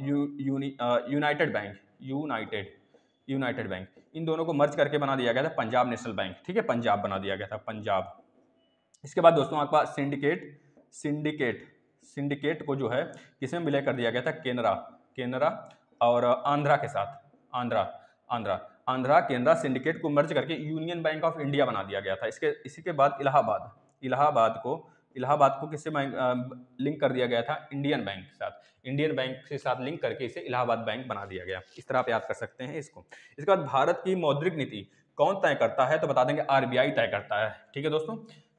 [SPEAKER 1] united bank, united bank, इन दोनों को मर्ज करके बना दिया गया था पंजाब नेशनल बैंक। ठीक है, पंजाब बना दिया गया था, पंजाब। इसके बाद दोस्तों आपका सिंडिकेट को जो है किसमें विलय कर दिया गया था, केनरा और आंध्रा के साथ, आंध्रा केनरा सिंडिकेट को मर्ज करके यूनियन बैंक ऑफ इंडिया बना दिया गया था। इसी के बाद इलाहाबाद को किससे लिंक कर दिया गया था, इंडियन बैंक के साथ लिंक करके इसे इलाहाबाद बैंक बना दिया गया। इस तरह आप याद कर सकते हैं इसको। इसके बाद भारत की मौद्रिक नीति कौन तय करता है, तो बता देंगे RBI तय करता है। ठीक है दोस्तों,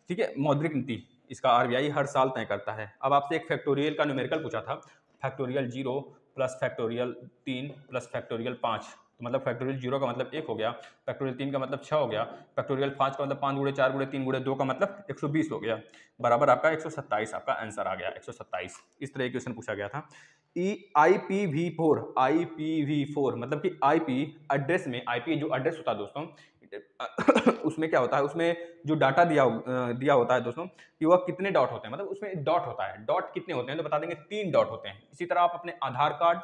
[SPEAKER 1] ठीक है, मौद्रिक नीति इसका RBI हर साल तय करता है। अब आपसे एक फैक्टोरियल का न्यूमेरिकल पूछा था, factorial 0 plus factorial 3 plus factorial 5, तो मतलब फैक्टोरियल 0 का मतलब 1 हो गया, फैक्टोरियल 3 का मतलब 6 हो गया, फैक्टोरियल 5 का मतलब 5 गुणे 4 गुणे 3 गुणे 2 का मतलब 120 हो गया, बराबर आपका 127 आपका आंसर आ गया, 127। इस तरह क्वेश्चन पूछा गया था। IPv4 मतलब कि IP एड्रेस में, IP जो एड्रेस होता है दोस्तों उसमें क्या होता है, उसमें जो डाटा दिया होता है दोस्तों कि वह कितने डॉट होते हैं, मतलब उसमें डॉट होता है, डॉट कितने होते हैं, तो बता देंगे 3 डॉट होते हैं। इसी तरह आप अपने आधार कार्ड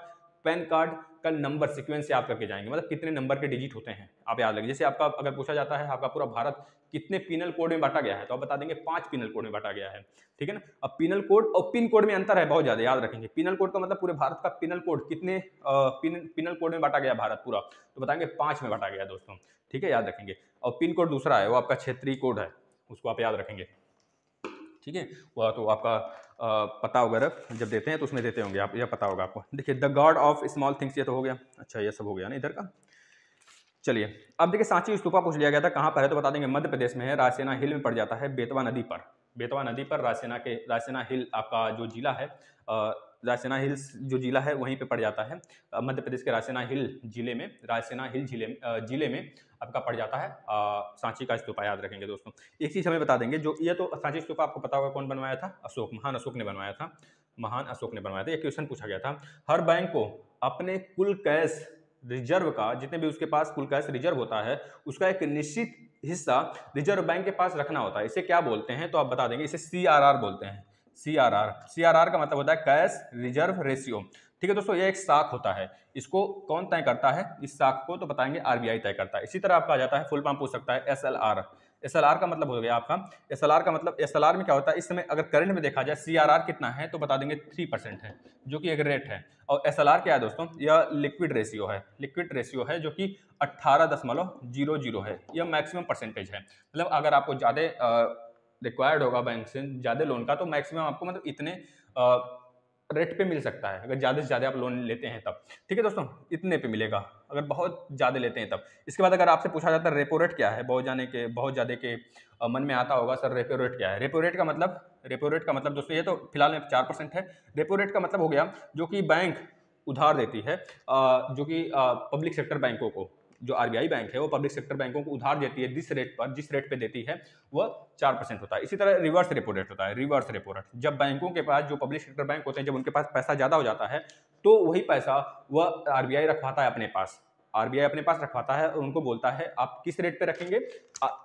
[SPEAKER 1] पैन कार्ड का नंबर सीक्वेंस से याद करके जाएंगे, मतलब कितने नंबर के डिजिट होते हैं आप याद रखिए। जैसे आपका अगर पूछा जाता है आपका पूरा भारत कितने पिनल कोड में बांटा गया है, तो आप बता देंगे 5 पिनल कोड में बांटा गया है। ठीक है ना, अब पिनल कोड और पिन कोड में अंतर है बहुत ज्यादा, याद रखेंगे। पिनल कोड का मतलब पूरे भारत का पिनल कोड कितने पिनल कोड में बांटा गया भारत पूरा, तो बताएंगे 5 में बांटा गया दोस्तों। ठीक है, याद रखेंगे। और पिन कोड दूसरा है, वो आपका क्षेत्रीय कोड है, उसको आप याद रखेंगे। ठीक है, वह तो आपका पता वगैरह जब देते हैं तो उसमें देते होंगे आप, यह पता होगा आपको। देखिए the God of small things, ये तो हो गया। अच्छा, ये सब हो गया ना इधर का। चलिए अब देखिए सांची स्तूपा पूछ लिया गया था कहाँ पर है, तो बता देंगे मध्य प्रदेश में है, रायसेना हिल में पड़ जाता है, बेतवा नदी पर रायसेना हिल आपका जो जिला है, रायसेना हिल्स जो जिला है वहीं पे पड़ जाता है। मध्य प्रदेश के रायसेना हिल जिले में आपका पड़ जाता है सांची का स्तूपा, याद रखेंगे दोस्तों। एक चीज हमें बता देंगे, जो ये तो सांची स्तूपा आपको पता होगा कौन बनवाया था, महान अशोक ने बनवाया था। एक क्वेश्चन पूछा गया था, हर बैंक को अपने कुल कैश रिजर्व का, जितने भी उसके पास कुल कैश रिजर्व होता है, उसका एक निश्चित हिस्सा रिजर्व बैंक के पास रखना होता है। इसे क्या बोलते हैं, तो आप बता देंगे इसे CRR बोलते हैं। CRR का मतलब होता है कैश रिजर्व रेशियो। ठीक है दोस्तों, ये एक साख होता है, इसको कौन तय करता है, इस साख को तो बताएंगे RBI तय करता है। इसी तरह आपका आ जाता है, फुल फॉर्म पूछ सकता है SLR का मतलब हो गया आपका, SLR का मतलब, SLR में क्या होता है, इस समय अगर करंट में देखा जाए CRR कितना है, तो बता देंगे 3% है, जो कि एक रेट है। और SLR क्या है दोस्तों, यह लिक्विड रेशियो है, जो कि 18.00 है, यह मैक्सिमम परसेंटेज है। मतलब अगर आपको ज़्यादा रिक्वायर्ड होगा बैंक से ज़्यादा लोन का, तो मैक्सिमम आपको मतलब इतने रेट पे मिल सकता है, अगर ज़्यादा से ज़्यादा आप लोन लेते हैं तब। ठीक है दोस्तों, इतने पे मिलेगा अगर बहुत ज़्यादा लेते हैं तब। इसके बाद अगर आपसे पूछा जाता है रेपो रेट क्या है, बहुत ज़्यादा के मन में आता होगा सर रेपो रेट क्या है। रेपो रेट का मतलब दोस्तों, ये तो फिलहाल में 4% है। रेपो रेट का मतलब हो गया जो कि बैंक उधार देती है, जो कि पब्लिक सेक्टर बैंकों को, जो RBI बैंक है वो पब्लिक सेक्टर बैंकों को उधार देती है, जिस रेट पे देती है वह 4% होता है। इसी तरह रिवर्स रेपो रेट होता है, जब बैंकों के पास, जो पब्लिक सेक्टर बैंक होते हैं, जब उनके पास पैसा ज़्यादा हो जाता है, तो वही पैसा वह RBI रखवाता है अपने पास, रखवाता है और उनको बोलता है आप किस रेट पे रखेंगे।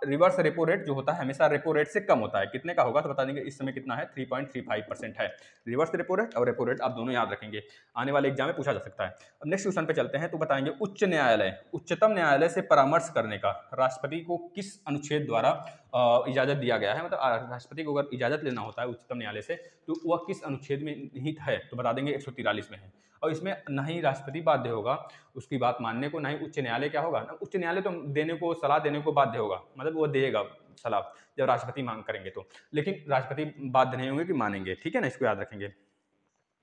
[SPEAKER 1] रिवर्स रेपो रेट जो होता है हमेशा रेपो रेट से कम होता है, कितने का होगा, तो बता देंगे इस समय कितना है, 3.35% है रिवर्स रेपो रेट, और रेपो रेट आप दोनों याद रखेंगे, आने वाले एग्जाम में पूछा जा सकता है। अब नेक्स्ट क्वेश्चन पे चलते हैं, तो बताएंगे उच्चतम न्यायालय से परामर्श करने का राष्ट्रपति को किस अनुच्छेद द्वारा इजाजत दिया गया है। मतलब राष्ट्रपति को अगर इजाजत लेना होता है उच्चतम न्यायालय से, तो वह किस अनुच्छेद में निहित है, तो बता देंगे 143 में है। और इसमें न ही राष्ट्रपति बाध्य होगा उसकी बात मानने को, ना ही उच्च न्यायालय क्या होगा, उच्च न्यायालय तो देने को, सलाह देने को बाध्य होगा, मतलब वो देगा, सलाह, जब राष्ट्रपति मांग करेंगे तो। लेकिन राष्ट्रपति बाध्य नहीं होंगे कि मानेंगे, ठीक है ना, इसको याद रखेंगे।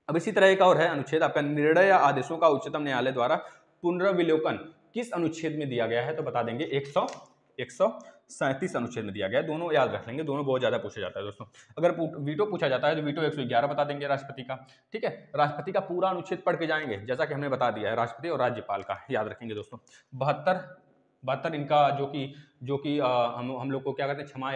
[SPEAKER 1] अब इसी तरह एक और है अनुच्छेद आपका, निर्णय या आदेशों का उच्चतम न्यायालय द्वारा पुनर्विलोकन किस अनुच्छेद में दिया गया है, तो बता देंगे 137 अनुच्छेद में दिया गया है। दोनों याद रख लेंगे, दोनों बहुत ज्यादा पूछा जाता है दोस्तों। अगर वीटो पूछा जाता है तो वीटो 111 बता देंगे राष्ट्रपति का, ठीक है। राष्ट्रपति का पूरा अनुच्छेद पढ़ के जाएंगे, जैसा कि हमने बता दिया है, राष्ट्रपति और राज्यपाल का याद रखेंगे दोस्तों। 72 इनका जो कि हम लोग को क्या कहते हैं, क्षमा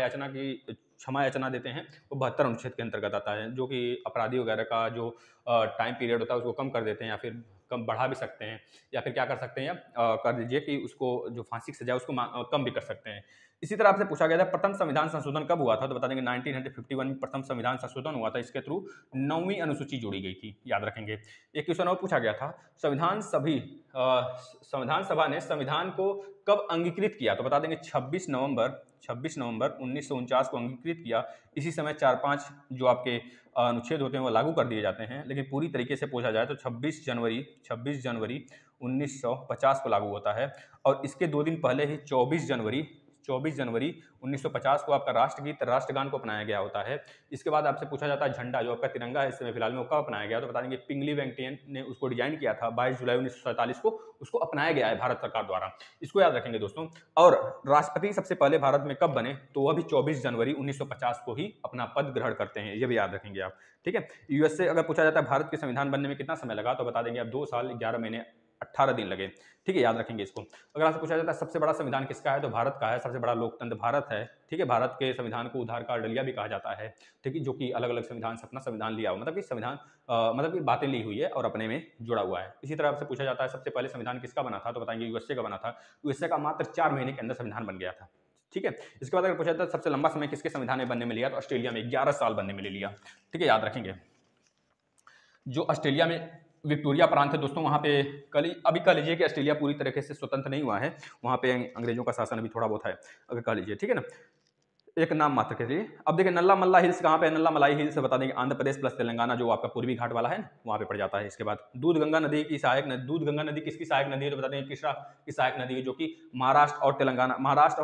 [SPEAKER 1] याचना देते हैं, वो 72 अनुच्छेद के अंतर्गत आता है। जो कि अपराधी वगैरह का जो टाइम पीरियड होता है उसको कम कर देते हैं, या फिर कम बढ़ा भी सकते हैं, या फिर क्या कर सकते हैं, या कर दीजिए कि उसको जो फांसी की सजा उसको कम भी कर सकते हैं। इसी तरह आपसे पूछा गया था प्रथम संविधान संशोधन कब हुआ था, तो बता देंगे 1951 में प्रथम संविधान संशोधन हुआ था। इसके थ्रू 9वीं अनुसूची जोड़ी गई थी, याद रखेंगे। एक क्वेश्चन और पूछा गया था, संविधान सभा ने संविधान को कब अंगीकृत किया, तो बता देंगे 26 नवंबर 1949 को अंगीकृत किया। इसी समय 4-5 जो आपके अनुच्छेद होते हैं वो लागू कर दिए जाते हैं, लेकिन पूरी तरीके से पूछा जाए तो 26 जनवरी 1950 को लागू होता है। और इसके 2 दिन पहले ही 24 जनवरी 1950 को आपका राष्ट्रगीत राष्ट्रगान को अपनाया गया होता है। इसके बाद आपसे पूछा जाता है झंडा जो आपका तिरंगा है इस समय फिलहाल में, वो कब अपनाया गया, तो बता देंगे पिंगली वेंकटेन ने उसको डिजाइन किया था, 22 जुलाई 1947 को उसको अपनाया गया है भारत सरकार द्वारा। इसको याद रखेंगे दोस्तों। और राष्ट्रपति सबसे पहले भारत में कब बने, तो वह भी 24 जनवरी 1950 को ही अपना पद ग्रहण करते हैं, ये भी याद रखेंगे आप, ठीक है। यूएस से अगर पूछा जाता है भारत के संविधान बनने में कितना समय लगा, तो बता देंगे आप 2 साल 11 महीने 18 दिन लगे, ठीक है, याद रखेंगे इसको। अगर आपसे पूछा जाता है सबसे बड़ा संविधान किसका है, तो भारत का है। सबसे बड़ा लोकतंत्र भारत है, ठीक है। भारत के संविधान को उधार का डलिया भी कहा जाता है, ठीक है, जो कि अलग अलग संविधान से अपना संविधान लिया हुआ, मतलब कि संविधान मतलब कि बातें ली हुई है और अपने में जुड़ा हुआ है। इसी तरह आपसे पूछा जाता है सबसे पहले संविधान किसका बना था, तो बताएंगे यूएसए का बना था। यूएसए का मात्र 4 महीने के अंदर संविधान बन गया था, ठीक है। इसके बाद अगर पूछा जाता है सबसे लंबा समय किसके संविधान में बनने में लिया, तो ऑस्ट्रेलिया में 11 साल बनने में ले लिया, ठीक है, याद रखेंगे। जो ऑस्ट्रेलिया में विक्टोरिया प्रांत है दोस्तों, वहाँ पे अभी कह लीजिए कि ऑस्ट्रेलिया पूरी तरीके से स्वतंत्र नहीं हुआ है, वहाँ पे अंग्रेजों का शासन अभी थोड़ा बहुत है, अगर कह लीजिए, ठीक है ना, एक नाम मात्र के लिए। अब देखिए नल्ला मल्ला हिल्स कहाँ पे है, नल्ला मलाई हिल्स बता देंगे आंध्र प्रदेश प्लस तेलंगाना, जो आपका पूर्वी घाट वाला है ना, वहाँ पे पड़ जाता है। इसके बाद दूध गंगा नदी किसकी सहायक नदी है, तो बता देंगे कृष्णा की सहायक नदी है, जो कि महाराष्ट्र और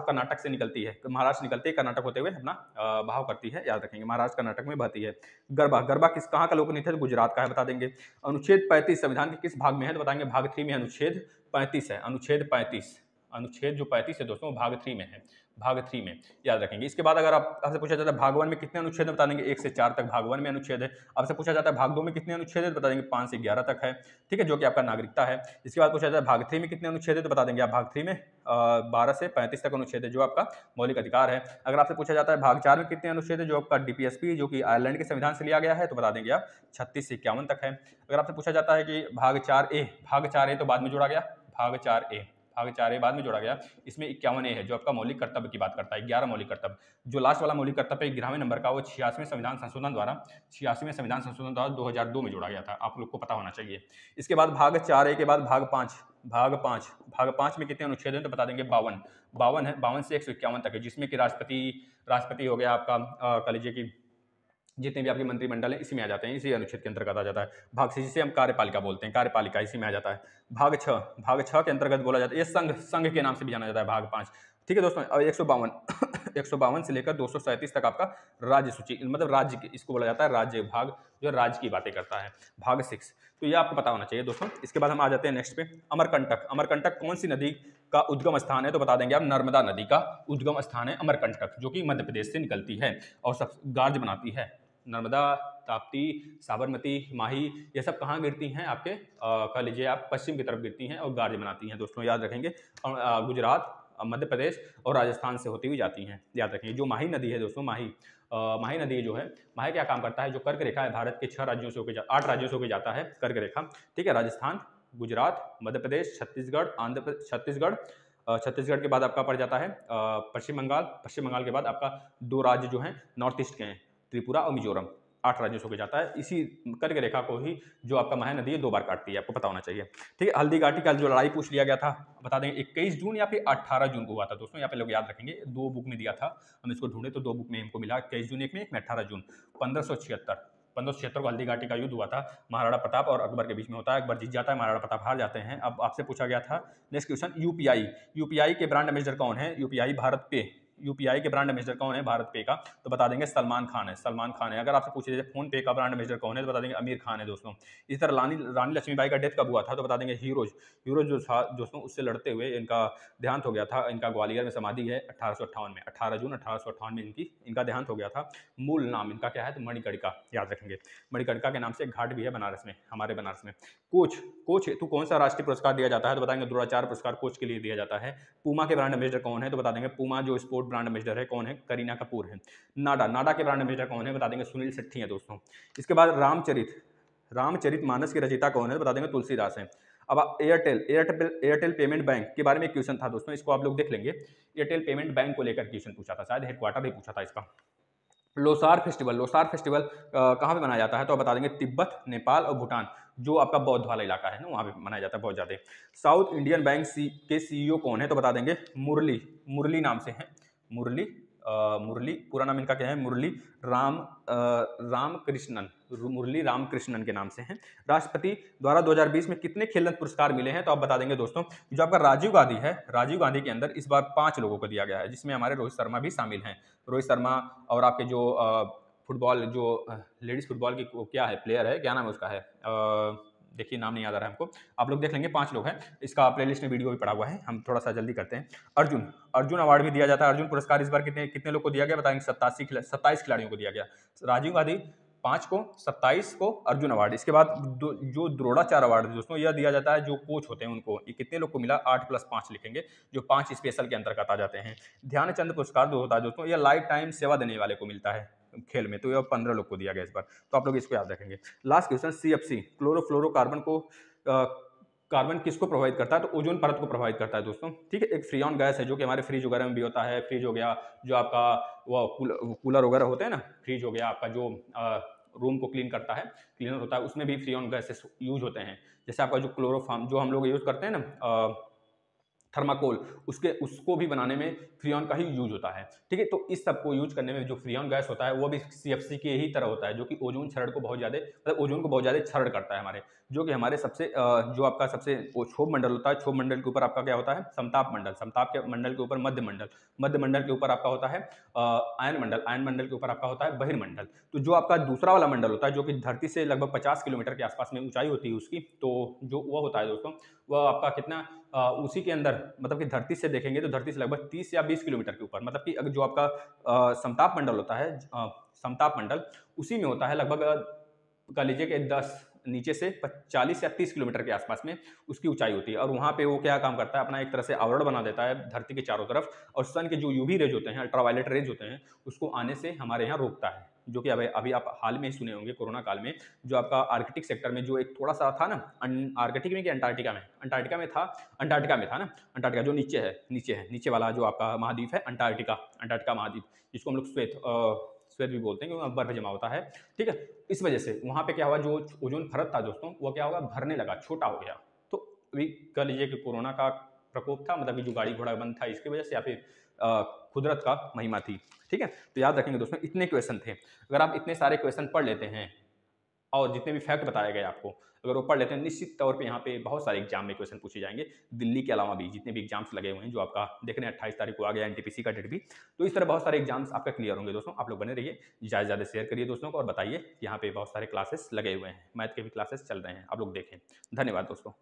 [SPEAKER 1] कर्नाटक से निकलती है। महाराष्ट्र निकलती है, कर्नाटक होते हुए अपना बहाव करती है, याद रखेंगे, महाराष्ट्र कर्नाटक में बहती है। गरबा कहाँ का लोक नृत्य है, गुजरात का है, बता देंगे। अनुच्छेद 35 संविधान के किस भाग में है, तो बताएंगे भाग 3 में अनुच्छेद 35 है। अनुच्छेद जो 35 है दोस्तों भाग 3 में है, भाग 3 में, याद रखेंगे। इसके बाद अगर आपसे पूछा जाता है भाग 1 में कितने अनुच्छेद है, बता देंगे 1 से 4 तक भाग 1 में अनुच्छेद है। आपसे पूछा जाता है भाग 2 में कितने अनुच्छेद है, तो बता देंगे 5 से 11 तक है, ठीक है, जो कि आपका नागरिकता है। इसके बाद पूछा जाता है भाग 3 में कितने अनुच्छेद है, तो बता देंगे आप भाग 3 में 12 से 35 तक अनुच्छेद है, जो आपका मौलिक अधिकार है। अगर आपसे पूछा जाता है भाग 4 में कितने अनुच्छेद है, जो आपका डीपीएसपी जो कि आयरलैंड के संविधान से लिया गया है, तो बता देंगे आप 36 से 51 तक है। अगर आपसे पूछा जाता है कि भाग 4A तो बाद में जोड़ा गया, भाग 4A बाद में जोड़ा गया, इसमें 51A है, जो आपका मौलिक कर्तव्य की बात करता है, 11 मौलिक कर्तव्य। जो लास्ट वाला मौलिक कर्तव्य 11वें नंबर का, वो 86वें संविधान संशोधन द्वारा 2002 में जोड़ा गया था, आप लोग को पता होना चाहिए। इसके बाद भाग 4A के बाद भाग 5 में कितने अनुच्छेद हैं, तो बता देंगे 52 है, 52 से 151 तक है, जिसमें कि राष्ट्रपति हो गया आपका, कह लीजिए कि जितने भी आपके मंत्रिमंडल है इसी में आ जाते हैं, इसी अनुच्छेद के अंतर्गत आ जाता है। भाग 6 जिसे हम कार्यपालिका बोलते हैं, कार्यपालिका इसी में आ जाता है। भाग 6 के अंतर्गत बोला जाता है, ये संघ के नाम से भी जाना जाता है, भाग 5, ठीक है दोस्तों। और 152 से लेकर 237 तक आपका राज्य सूची, मतलब राज्य की, इसको बोला जाता है राज्य भाग, जो राज्य की बातें करता है, भाग 6। तो ये आपको पता होना चाहिए दोस्तों। इसके बाद हम आ जाते हैं नेक्स्ट पे, अमरकंटक कौन सी नदी का उद्गम स्थान है, तो बता देंगे आप नर्मदा नदी का उद्गम स्थान है अमरकंटक, जो कि मध्य प्रदेश से निकलती है और सब गार्ज बनाती है। नर्मदा, ताप्ती, साबरमती, माही, ये सब कहाँ गिरती हैं आपके, कह लीजिए आप पश्चिम की तरफ गिरती हैं और गार्ज बनाती हैं दोस्तों, याद रखेंगे। गुजरात, मध्य प्रदेश और राजस्थान से होती हुई जाती हैं, याद रखेंगे। जो माही नदी है दोस्तों, माही नदी जो है, माही क्या काम करता है, जो कर्क रेखा है भारत के 8 राज्यों से होकर जाता है कर्क रेखा, ठीक है। राजस्थान, गुजरात, मध्य प्रदेश, छत्तीसगढ़ के बाद आपका पड़ जाता है पश्चिम बंगाल के बाद आपका 2 राज्य जो हैं नॉर्थ ईस्ट के हैं, त्रिपुरा और मिजोरम, 8 राज्यों से होकर जाता है। इसी कर्क रेखा को ही जो आपका महानदी है 2 बार काटती है, आपको पता होना चाहिए, ठीक है। हल्दी घाटी का जो लड़ाई पूछ लिया गया था, बता देंगे 21 जून या फिर 18 जून को हुआ था दोस्तों, यहाँ पे लोग याद रखेंगे। 2 बुक में दिया था, हम इसको ढूंढे तो 2 बुक में हमको मिला, 21 जून एक में 18 जून। 1576 को हल्दी घाटी का युद्ध हुआ था, महाराणा प्रताप और अकबर के बीच में होता है। अकबर जीत जाता है, महाराणा प्रताप हार जाते हैं। अब आपसे पूछा गया था नेक्स्ट क्वेश्चन, यूपीआई के ब्रांड एम्बेसडर कौन है। यूपीआई भारत पे यूपीआई के ब्रांड एम्बेसडर कौन है भारत पे का, तो बता देंगे सलमान खान है, सलमान खान है। अगर आपसे पूछे जाए फोन पे का ब्रांड एम्बेसडर कौन है, तो बता देंगे आमिर खान है दोस्तों। इसी तरह रानी लक्ष्मीबाई का डेथ कब हुआ था, तो बता देंगे हीरोज हीरोज जो था दोस्तों, उससे लड़ते हुए इनका देहांत हो गया था। इनका ग्वालियर में समाधि है 1858 में, 18 जून 1858 में इनका देहांत हो गया था। मूल नाम इनका क्या है, तो मणिकर्णिका, याद रखेंगे। मणिकर्णिका के नाम से एक घाट भी है बनारस में, हमारे बनारस में। कोच कोच हेतु कौन सा राष्ट्रीय पुरस्कार दिया जाता है, तो बताएंगे द्रोणाचार्य पुरस्कार कोच के लिए दिया जाता है। पूमा के ब्रांड एम्बेसडर कौन है, तो बता देंगे पूमा जो स्पोर्ट ब्रांड एम्बेसडर है कौन है, करीना कपूर है। नाडा के ब्रांड एम्बेसडर कौन है, बता देंगे सुनील शेट्टी है दोस्तों। इसके बाद रामचरित मानस के रचयिता कौन है, बता देंगे तुलसीदास है। अब एयरटेल पेमेंट बैंक के बारे में क्वेश्चन था दोस्तों, इसको आप लोग देख लेंगे। एयरटेल पेमेंट बैंक को लेकर क्वेश्चन पूछा था, शायद हेडक्वार्टर भी पूछा था इसका। लोसार फेस्टिवल कहाँ पे मनाया जाता है, तो आप बता देंगे तिब्बत, नेपाल और भूटान, जो आपका बौद्ध वाला इलाका है ना, वहाँ पे मनाया जाता है बहुत ज़्यादा। साउथ इंडियन बैंक के सीईओ कौन है, तो बता देंगे मुरली नाम से हैं, मुरली पूरा नाम इनका क्या है, मुरली रामकृष्णन के नाम से हैं। राष्ट्रपति द्वारा 2020 में कितने खेल रत्न पुरस्कार मिले हैं, तो आप बता देंगे दोस्तों, जो आपका राजीव गांधी है, राजीव गांधी के अंदर इस बार 5 लोगों को दिया गया है, जिसमें हमारे रोहित शर्मा भी शामिल हैं। रोहित शर्मा और आपके जो फुटबॉल जो लेडीज फुटबॉल की क्या है प्लेयर है, क्या नाम है उसका है, देखिए नाम नहीं याद आ रहा है हमको, आप लोग देख लेंगे। 5 लोग हैं, इसका प्लेलिस्ट में वीडियो भी पड़ा हुआ है, हम थोड़ा सा जल्दी करते हैं। अर्जुन अवार्ड भी दिया जाता है। अर्जुन पुरस्कार इस बार कितने लोग को दिया गया, बताएंगे 27 खिलाड़ियों को दिया गया। राजीव गांधी 5 को, 27 को अर्जुन अवार्ड। इसके बाद जो द्रोणाचार्य अवार्ड दोस्तों, यह दिया जाता है जो कोच होते हैं उनको। ये कितने लोग को मिला, 8+5 लिखेंगे, जो 5 स्पेशल के अंतर्गत आ जाते हैं। ध्यानचंद पुरस्कार जो होता है दोस्तों, यह लाइफ टाइम सेवा देने वाले को मिलता है खेल में, तो यह 15 लोग को दिया गया इस बार, तो आप लोग इसको याद रखेंगे। Last question, CFC chlorofluorocarbon carbon किसको प्रभावित करता है, तो ओजोन परत को प्रभावित करता है दोस्तों। ठीक है, एक फ्रीऑन गैस है जो कि हमारे फ्रिज वगैरह में भी होता है। फ्रिज हो गया, जो आपका वो कूलर वगैरह होते हैं ना, फ्रिज हो गया आपका जो रूम को क्लीन करता है, क्लीनर होता है, उसमें भी फ्रीऑन गैसेस यूज होते हैं। जैसे आपका जो क्लोरोफार्म जो हम लोग यूज करते हैं ना, थर्माकोल, उसको भी बनाने में फ्रीऑन का ही यूज होता है। ठीक है, तो इस सब को यूज करने में जो फ्रीऑन गैस होता है वो भी CFC के ही तरह होता है, जो कि ओजोन क्षरण को बहुत ज़्यादा, मतलब ओजोन को बहुत ज़्यादा क्षरण करता है हमारे, जो कि हमारे सबसे जो आपका सबसे क्षोभ मंडल होता है, क्षोभ मंडल के ऊपर आपका क्या होता है, समताप के मंडल के ऊपर मध्य मंडल के ऊपर आपका होता है आयन मंडल के ऊपर आपका होता है बहिर्मंडल। तो जो आपका दूसरा वाला मंडल होता है, जो कि धरती से लगभग 50 किलोमीटर के आसपास में ऊंचाई होती है उसकी, तो जो वो होता है दोस्तों, वह आपका कितना उसी के अंदर, मतलब कि धरती से देखेंगे तो धरती से लगभग 30 या 20 किलोमीटर के ऊपर, मतलब कि अगर जो आपका समताप मंडल होता है, समताप मंडल उसी में होता है लगभग कह लीजिए कि 10 नीचे से 40 या 30 किलोमीटर के आसपास में उसकी ऊंचाई होती है। और वहाँ पे वो क्या काम करता है, अपना एक तरह से आवरण बना देता है धरती के चारों तरफ, और सन के जो UV रेज होते हैं, अल्ट्रावायलेट रेज होते हैं, उसको आने से हमारे यहाँ रोकता है। जो कि अभी आप हाल में ही सुने होंगे, कोरोना काल में जो आपका आर्कटिक सेक्टर में जो एक थोड़ा सा था ना, आर्कटिक में कि अंटार्कटिका में था ना, अंटार्कटिका जो नीचे वाला जो आपका महाद्वीप है, अंटार्कटिका महाद्वीप, जिसको हम लोग श्वेत भी बोलते हैं, क्योंकि बर्फ जमा होता है। ठीक है, इस वजह से वहाँ पे क्या हुआ, जो ओजोन परत था दोस्तों, वो क्या होगा, भरने लगा, छोटा हो गया। तो अभी कह लीजिए कि कोरोना का प्रकोप था, मतलब कि जो गाड़ी घोड़ा बंद था इसकी वजह से, या फिर कुदरत का महिमा थी। ठीक है, तो याद रखेंगे दोस्तों, इतने क्वेश्चन थे। अगर आप इतने सारे क्वेश्चन पढ़ लेते हैं और जितने भी फैक्ट बताए गए आपको अगर वो पढ़ लेते हैं, निश्चित तौर पे यहाँ पे बहुत सारे एग्जाम में क्वेश्चन पूछे जाएंगे। दिल्ली के अलावा भी जितने भी एग्जाम्स लगे हुए हैं, जो आपका देख रहे हैं 28 तारीख को आ गया NTPC का डेट भी, तो इस तरह बहुत सारे एग्जाम्स आपका क्लियर होंगे दोस्तों। आप लोग बने रहिए, ज़्यादा से ज़्यादा शेयर करिए दोस्तों को, और बताइए यहाँ पे बहुत सारे क्लासेस लगे हुए हैं, मैथ के भी क्लासेस चल रहे हैं, आप लोग देखें। धन्यवाद दोस्तों।